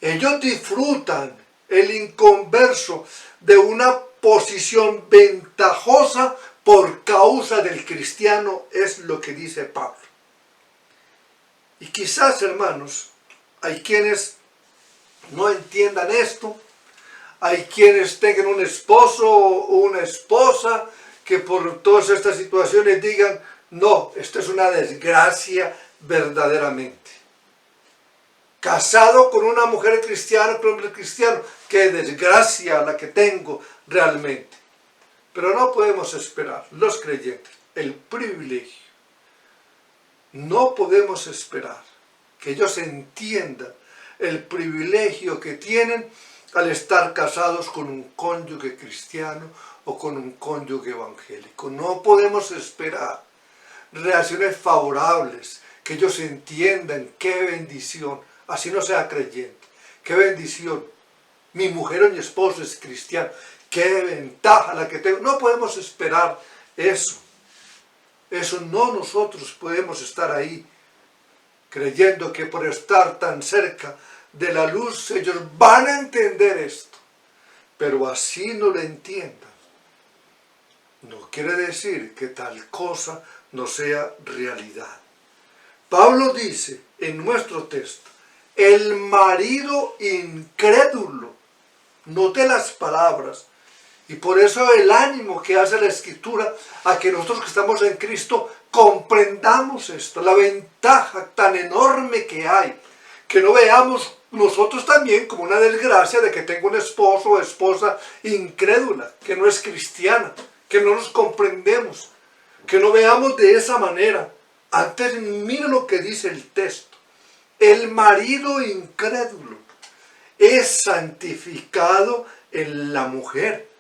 [SPEAKER 1] Ellos disfrutan, el inconverso, de una posición ventajosa por causa del cristiano, es lo que dice Pablo. Y quizás, hermanos, hay quienes no entiendan esto, Hay quienes tengan un esposo o una esposa que por todas estas situaciones digan, no, esto es una desgracia verdaderamente. Casado con una mujer cristiana, con un hombre cristiano, qué desgracia la que tengo realmente. Pero no podemos esperar, los creyentes, el privilegio. No podemos esperar que ellos entiendan el privilegio que tienen al estar casados con un cónyuge cristiano o con un cónyuge evangélico. No podemos esperar reacciones favorables, que ellos entiendan qué bendición, así no sea creyente, qué bendición. Mi mujer o mi esposo es cristiano, qué ventaja la que tengo. No podemos esperar eso. Eso no, nosotros podemos estar ahí creyendo que por estar tan cerca de la luz ellos van a entender esto. Pero así no lo entiendan. No quiere decir que tal cosa no sea realidad. Pablo dice en nuestro texto, el marido incrédulo. Note las palabras. Y por eso el ánimo que hace la Escritura a que nosotros que estamos en Cristo comprendamos esto, la ventaja tan enorme que hay, que no veamos nosotros también como una desgracia de que tengo un esposo o esposa incrédula, que no es cristiana, que no nos comprendemos, que no veamos de esa manera. Antes mira lo que dice el texto, el marido incrédulo es santificado en la mujer.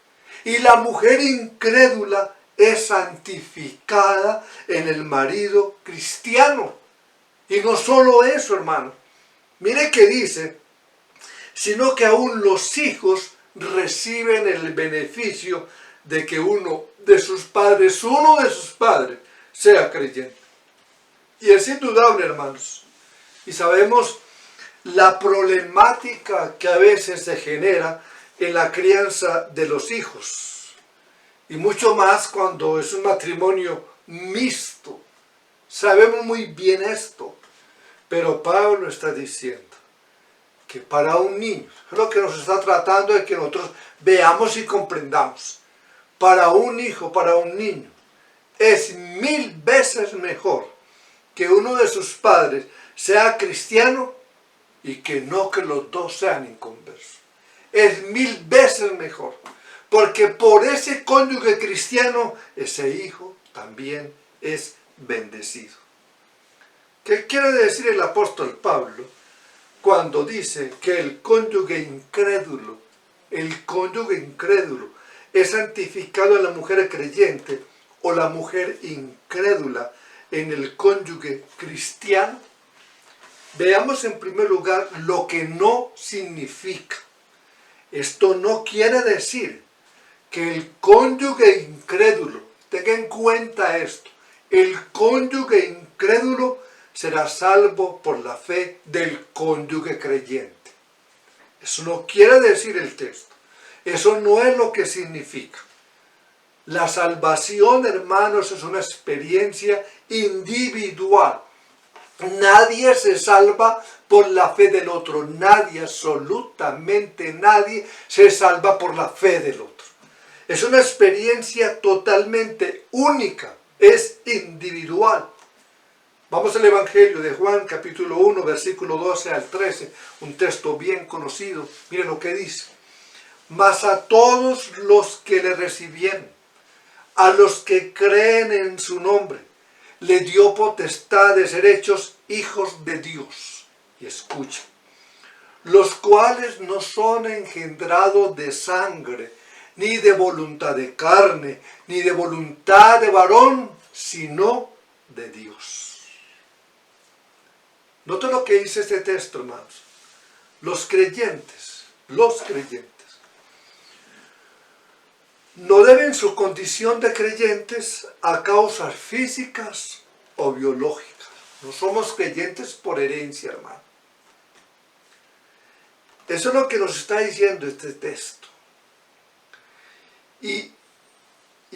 [SPEAKER 1] Y la mujer incrédula es santificada en el marido cristiano. Y no solo eso, hermano. Mire que dice, sino que aún los hijos reciben el beneficio de que uno de sus padres, sea creyente. Y es indudable, hermanos. Y sabemos la problemática que a veces se genera en la crianza de los hijos, y mucho más cuando es un matrimonio mixto. Sabemos muy bien esto, pero Pablo está diciendo que para un niño, lo que nos está tratando es que nosotros veamos y comprendamos, para un hijo, para un niño, es 1000 veces mejor que uno de sus padres sea cristiano y que no que los dos sean inconversos. Es 1000 veces mejor, porque por ese cónyuge cristiano, ese hijo también es bendecido. ¿Qué quiere decir el apóstol Pablo cuando dice que el cónyuge incrédulo es santificado en la mujer creyente o la mujer incrédula en el cónyuge cristiano? Veamos en primer lugar lo que no significa. Esto no quiere decir que el cónyuge incrédulo, tenga en cuenta esto, el cónyuge incrédulo será salvo por la fe del cónyuge creyente. Eso no quiere decir el texto. Eso no es lo que significa. La salvación, hermanos, es una experiencia individual. Nadie se salva por la fe del otro. Nadie, absolutamente nadie, se salva por la fe del otro. Es una experiencia totalmente única. Es individual. Vamos al Evangelio de Juan, capítulo 1, versículo 12 al 13. Un texto bien conocido. Miren lo que dice. Mas a todos los que le recibieron, a los que creen en su nombre, le dio potestad de ser hechos hijos de Dios. Y escuchen, los cuales no son engendrados de sangre, ni de voluntad de carne, ni de voluntad de varón, sino de Dios. Noten lo que dice este texto, hermanos. Los creyentes, no deben su condición de creyentes a causas físicas o biológicas. No somos creyentes por herencia, hermano. Eso es lo que nos está diciendo este texto. Y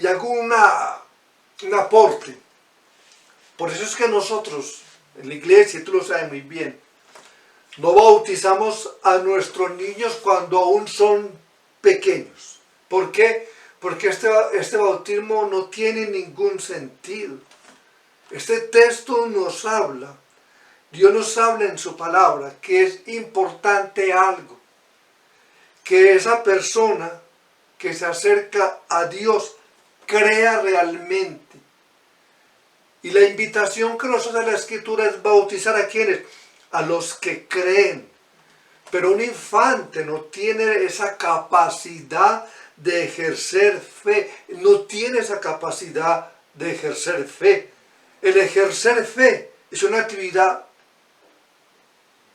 [SPEAKER 1] hago un aporte. Por eso es que nosotros, en la iglesia, tú lo sabes muy bien, no bautizamos a nuestros niños cuando aún son pequeños. ¿Por qué? Porque este bautismo no tiene ningún sentido. Este texto nos habla, Dios nos habla en su palabra, que es importante algo, que esa persona que se acerca a Dios crea realmente. Y la invitación que nos hace la Escritura es bautizar a quienes, a los que creen. Pero un infante no tiene esa capacidad de ejercer fe, no tiene esa capacidad de ejercer fe. El ejercer fe es una actividad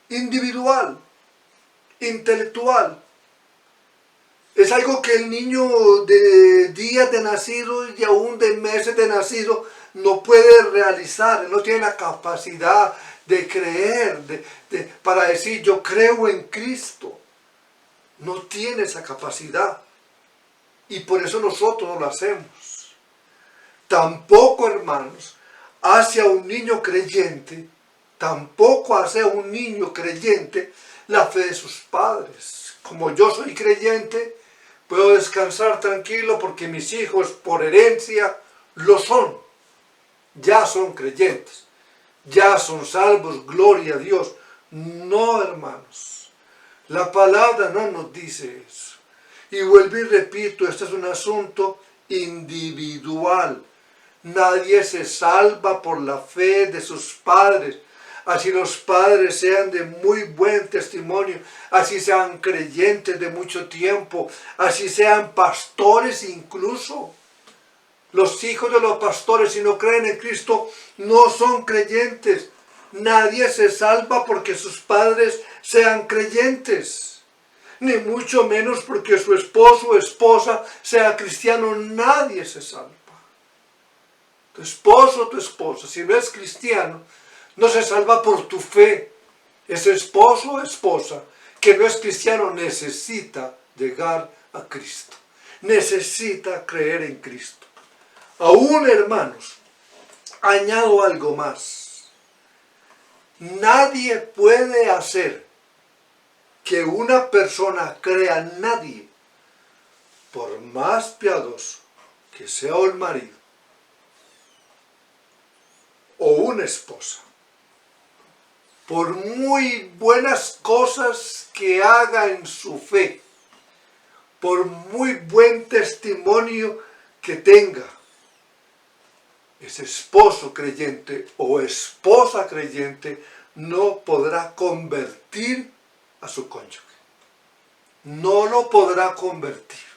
[SPEAKER 1] individual, intelectual. Es algo que el niño de días de nacido y aún de meses de nacido no puede realizar. Él no tiene la capacidad de creer, para decir yo creo en Cristo. No tiene esa capacidad. Y por eso nosotros no lo hacemos. Tampoco, hermanos, hace a un niño creyente, tampoco hace a un niño creyente la fe de sus padres. Como yo soy creyente, puedo descansar tranquilo porque mis hijos por herencia lo son. Ya son creyentes, ya son salvos, gloria a Dios. No, hermanos, la palabra no nos dice eso. Y vuelvo y repito, este es un asunto individual. Nadie se salva por la fe de sus padres. Así los padres sean de muy buen testimonio, así sean creyentes de mucho tiempo, así sean pastores incluso. Los hijos de los pastores, si no creen en Cristo, no son creyentes. Nadie se salva porque sus padres sean creyentes. Ni mucho menos porque su esposo o esposa sea cristiano. Nadie se salva. Tu esposo o tu esposa, si no es cristiano, no se salva por tu fe. Ese esposo o esposa que no es cristiano necesita llegar a Cristo. Necesita creer en Cristo. Aún, hermanos, añado algo más. Nadie puede hacer que una persona crea en nadie, por más piadoso que sea el marido o una esposa, por muy buenas cosas que haga en su fe, por muy buen testimonio que tenga, ese esposo creyente o esposa creyente no podrá convertir a su cónyuge. No lo podrá convertir.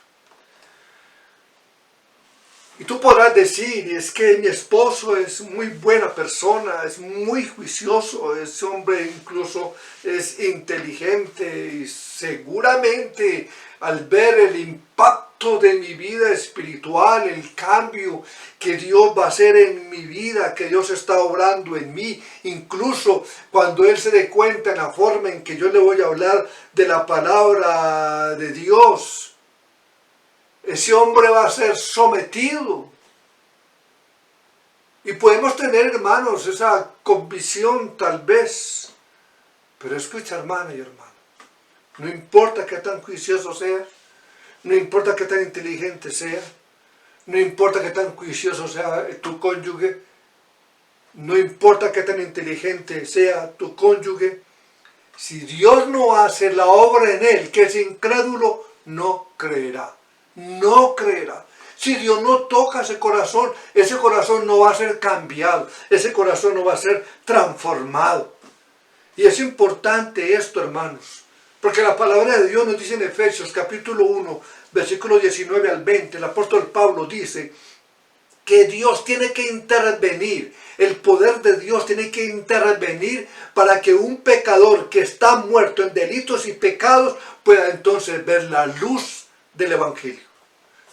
[SPEAKER 1] Y tú podrás decir, es que mi esposo es muy buena persona, es muy juicioso, ese hombre incluso es inteligente y seguramente al ver el impacto de mi vida espiritual, el cambio que Dios va a hacer en mi vida, que Dios está obrando en mí, incluso cuando Él se dé cuenta en la forma en que yo le voy a hablar de la palabra de Dios, ese hombre va a ser sometido. Y podemos tener, hermanos, esa convicción tal vez. Pero escucha, hermana y hermano, no importa qué tan juicioso sea, no importa qué tan inteligente sea, no importa qué tan juicioso sea tu cónyuge, no importa qué tan inteligente sea tu cónyuge, si Dios no hace la obra en él, que es incrédulo, no creerá. No creerá. Si Dios no toca ese corazón no va a ser cambiado, ese corazón no va a ser transformado. Y es importante esto, hermanos, porque la palabra de Dios nos dice en Efesios capítulo 1, versículos 19 al 20, el apóstol Pablo dice que Dios tiene que intervenir, el poder de Dios tiene que intervenir para que un pecador que está muerto en delitos y pecados pueda entonces ver la luz del Evangelio.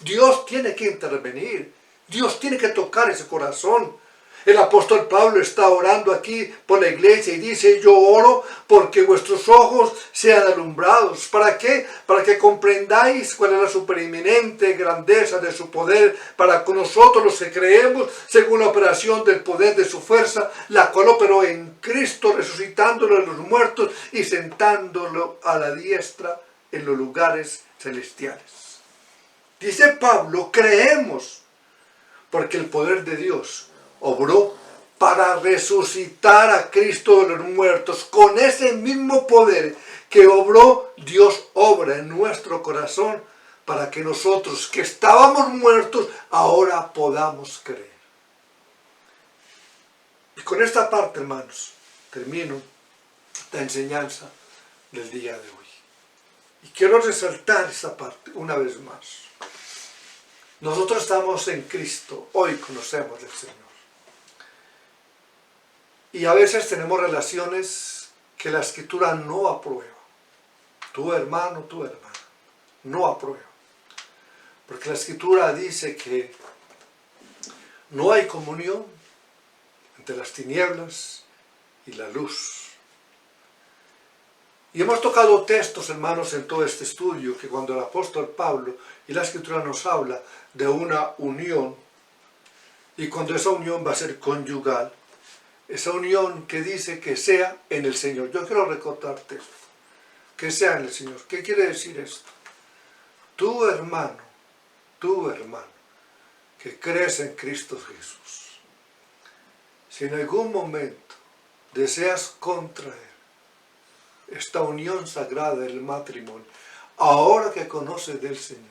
[SPEAKER 1] Dios tiene que intervenir, Dios tiene que tocar ese corazón. El apóstol Pablo está orando aquí por la iglesia y dice, yo oro porque vuestros ojos sean alumbrados. ¿Para qué? Para que comprendáis cuál es la supereminente grandeza de su poder para con nosotros los que creemos, según la operación del poder de su fuerza, la cual operó en Cristo, resucitándolo de los muertos y sentándolo a la diestra en los lugares celestiales. Dice Pablo, creemos, porque el poder de Dios obró para resucitar a Cristo de los muertos. Con ese mismo poder que obró, Dios obra en nuestro corazón para que nosotros que estábamos muertos, ahora podamos creer. Y con esta parte, hermanos, termino la enseñanza del día de hoy. Y quiero resaltar esa parte una vez más. Nosotros estamos en Cristo, hoy conocemos al Señor. Y a veces tenemos relaciones que la Escritura no aprueba. Tu hermano, no aprueba. Porque la Escritura dice que no hay comunión entre las tinieblas y la luz. Y hemos tocado textos, hermanos, en todo este estudio, que cuando el apóstol Pablo y la Escritura nos habla de una unión, y cuando esa unión va a ser conyugal, esa unión que dice que sea en el Señor. Yo quiero recordarte esto, que sea en el Señor. ¿Qué quiere decir esto? Tu hermano, que crees en Cristo Jesús, si en algún momento deseas contraer esta unión sagrada del matrimonio, ahora que conoces del Señor,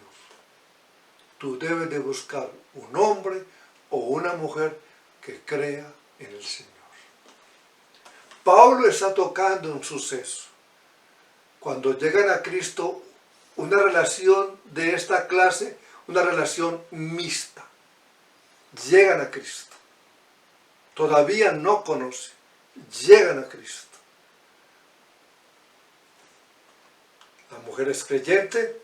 [SPEAKER 1] tú debes de buscar un hombre o una mujer que crea en el Señor. Pablo está tocando un suceso. Cuando llegan a Cristo, una relación de esta clase, una relación mixta. Llegan a Cristo. Todavía no conocen. Llegan a Cristo. La mujer es creyente,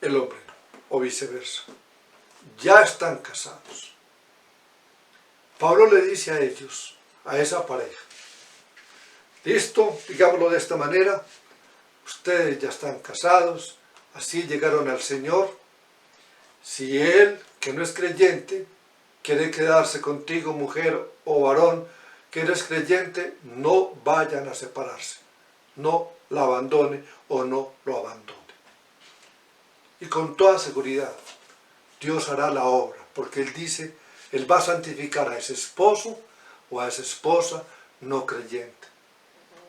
[SPEAKER 1] el hombre no, o viceversa. Ya están casados. Pablo le dice a ellos, a esa pareja, listo, digámoslo de esta manera, ustedes ya están casados, así llegaron al Señor. Si él, que no es creyente, quiere quedarse contigo, mujer o varón, que eres creyente, no vayan a separarse, no la abandone o no lo abandone. Y con toda seguridad, Dios hará la obra, porque Él dice, Él va a santificar a ese esposo o a esa esposa no creyente.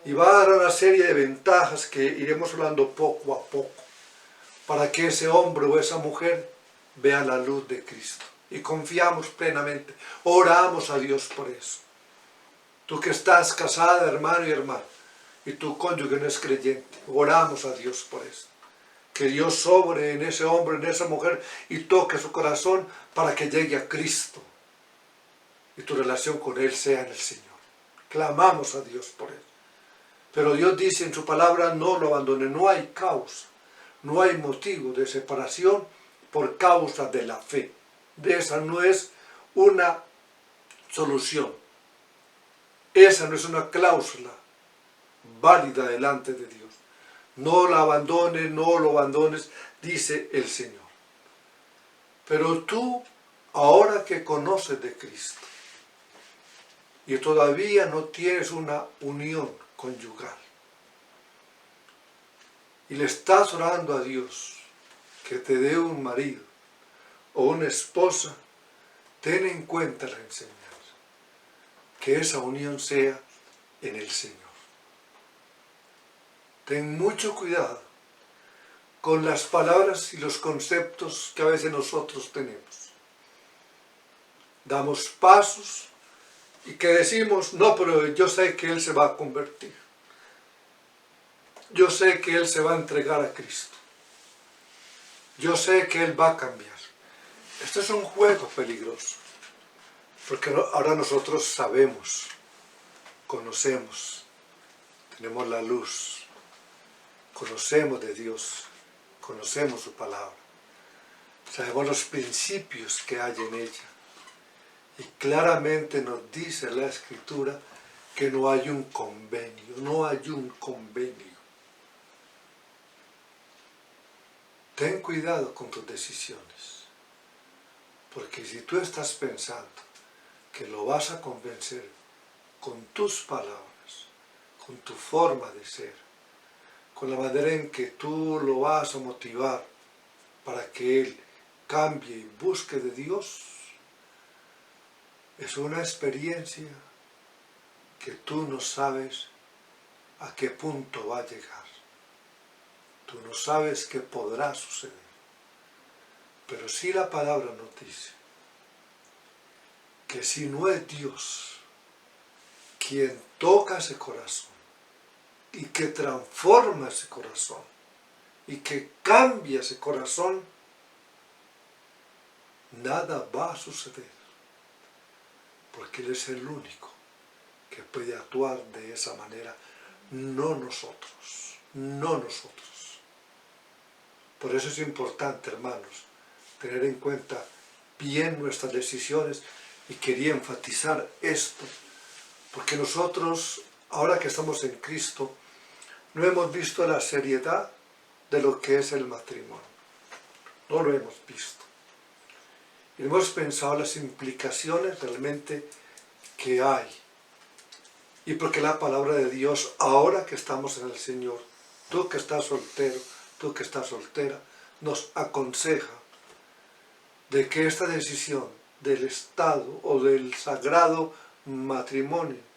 [SPEAKER 1] Y va a dar una serie de ventajas que iremos hablando poco a poco, para que ese hombre o esa mujer vea la luz de Cristo. Y confiamos plenamente, oramos a Dios por eso. Tú que estás casada, hermano y hermana, y tu cónyuge no es creyente, oramos a Dios por eso. Que Dios sobre en ese hombre, en esa mujer, y toque su corazón para que llegue a Cristo. Y tu relación con Él sea en el Señor. Clamamos a Dios por Él. Pero Dios dice en su palabra, no lo abandone. No hay causa, no hay motivo de separación por causa de la fe. De esa no es una solución. Esa no es una cláusula válida delante de Dios. No la abandones, no lo abandones, dice el Señor. Pero tú, ahora que conoces de Cristo, y todavía no tienes una unión conyugal, y le estás orando a Dios que te dé un marido o una esposa, ten en cuenta la enseñanza, que esa unión sea en el Señor. Ten mucho cuidado con las palabras y los conceptos que a veces nosotros tenemos. Damos pasos y que decimos, no, pero yo sé que Él se va a convertir. Yo sé que Él se va a entregar a Cristo. Yo sé que Él va a cambiar. Esto es un juego peligroso, porque ahora nosotros sabemos, conocemos, tenemos la luz, conocemos de Dios, conocemos su palabra, sabemos los principios que hay en ella, y claramente nos dice la Escritura que no hay un convenio, no hay un convenio. Ten cuidado con tus decisiones, porque si tú estás pensando que lo vas a convencer con tus palabras, con tu forma de ser, con la manera en que tú lo vas a motivar para que él cambie y busque de Dios, es una experiencia que tú no sabes a qué punto va a llegar. Tú no sabes qué podrá suceder. Pero sí la palabra nos dice que si no es Dios quien toca ese corazón y que transforma ese corazón y que cambia ese corazón, nada va a suceder. Porque Él es el único que puede actuar de esa manera, no nosotros, no nosotros. Por eso es importante, hermanos, tener en cuenta bien nuestras decisiones, y quería enfatizar esto, porque nosotros, ahora que estamos en Cristo, no hemos visto la seriedad de lo que es el matrimonio. No lo hemos visto. Y hemos pensado las implicaciones realmente que hay. Y porque la palabra de Dios, ahora que estamos en el Señor, tú que estás soltero, tú que estás soltera, nos aconseja de que esta decisión del estado o del sagrado matrimonio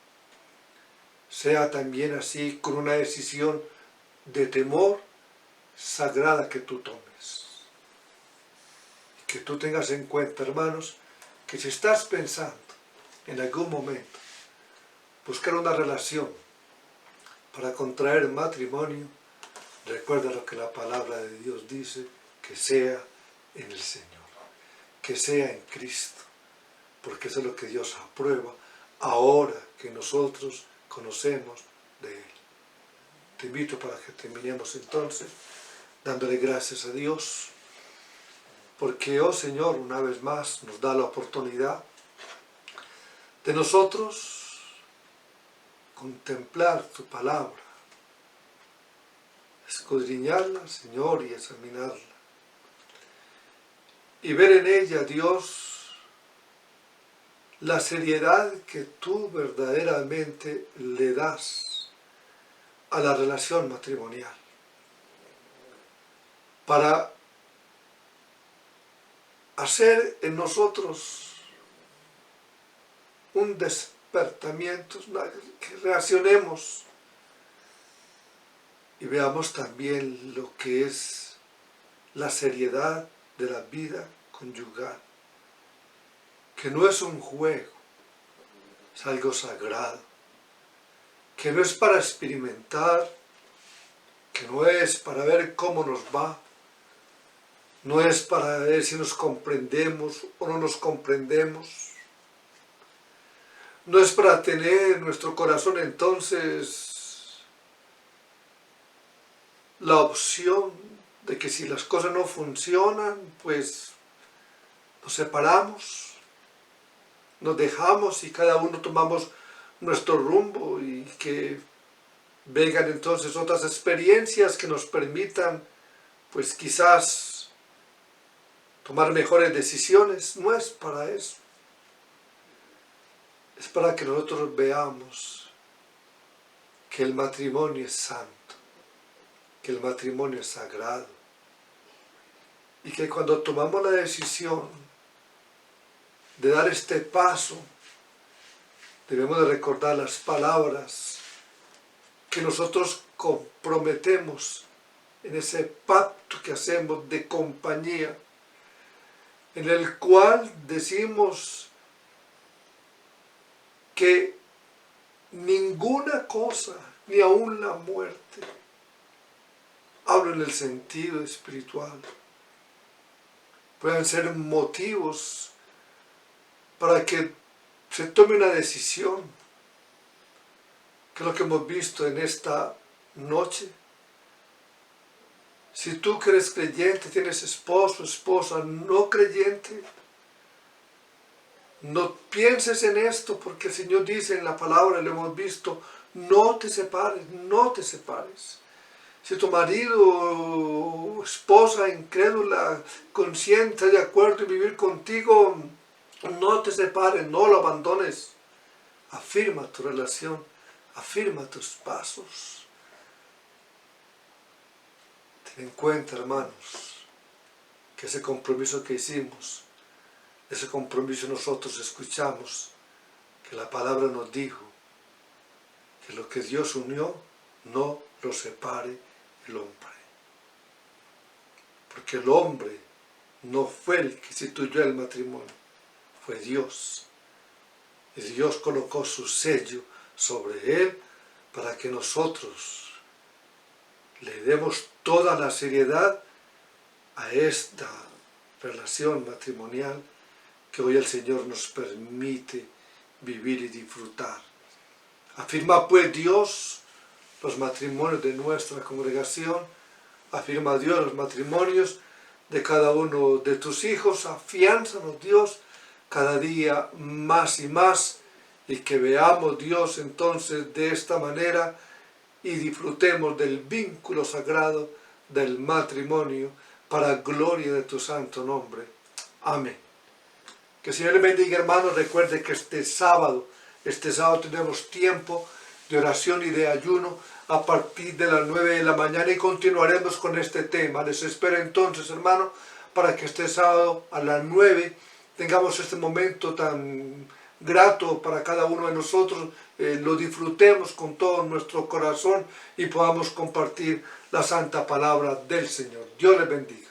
[SPEAKER 1] sea también así, con una decisión de temor sagrada que tú tomes. Que tú tengas en cuenta, hermanos, que si estás pensando en algún momento buscar una relación para contraer matrimonio, recuerda lo que la palabra de Dios dice, que sea en el Señor, que sea en Cristo, porque eso es lo que Dios aprueba ahora que nosotros conocemos de Él. Te invito para que terminemos entonces dándole gracias a Dios, porque, oh Señor, una vez más nos da la oportunidad de nosotros contemplar tu palabra, escudriñarla, Señor, y examinarla, y ver en ella, Dios, la seriedad que tú verdaderamente le das a la relación matrimonial, para hacer en nosotros un despertamiento, que reaccionemos y veamos también lo que es la seriedad de la vida conyugal, que no es un juego, es algo sagrado, que no es para experimentar, que no es para ver cómo nos va, no es para ver si nos comprendemos o no nos comprendemos, no es para tener nuestro corazón entonces la opción de que si las cosas no funcionan, pues nos separamos, nos dejamos y cada uno tomamos nuestro rumbo, y que vengan entonces otras experiencias que nos permitan, pues quizás, tomar mejores decisiones. No es para eso. Es para que nosotros veamos que el matrimonio es santo, que el matrimonio es sagrado, y que cuando tomamos la decisión de dar este paso, debemos de recordar las palabras que nosotros comprometemos en ese pacto que hacemos de compañía, en el cual decimos que ninguna cosa, ni aun la muerte, hablo en el sentido espiritual, puedan ser motivos para que se tome una decisión, que es lo que hemos visto en esta noche. Si tú que eres creyente, tienes esposo, esposa no creyente, no pienses en esto, porque el Señor dice en la palabra, lo hemos visto, no te separes, no te separes. Si tu marido o esposa incrédula, consciente, de acuerdo en vivir contigo, no te separes, no lo abandones. Afirma tu relación, afirma tus pasos. Ten en cuenta, hermanos, que ese compromiso que hicimos, ese compromiso nosotros escuchamos, que la palabra nos dijo, que lo que Dios unió, no lo separe el hombre. Porque el hombre no fue el que instituyó el matrimonio, fue Dios. Y Dios colocó su sello sobre él para que nosotros le demos toda la seriedad a esta relación matrimonial que hoy el Señor nos permite vivir y disfrutar. Afirma pues Dios los matrimonios de nuestra congregación, afirma Dios los matrimonios de cada uno de tus hijos, afiánzanos Dios cada día más y más, y que veamos Dios entonces de esta manera y disfrutemos del vínculo sagrado del matrimonio para gloria de tu santo nombre. Amén. Que el Señor le bendiga, hermanos. Recuerde que este sábado tenemos tiempo de oración y de ayuno a partir de las 9 de la mañana y continuaremos con este tema. Les espero entonces, hermanos, para que este sábado a las 9 tengamos este momento tan grato para cada uno de nosotros, lo disfrutemos con todo nuestro corazón y podamos compartir la santa palabra del Señor. Dios les bendiga.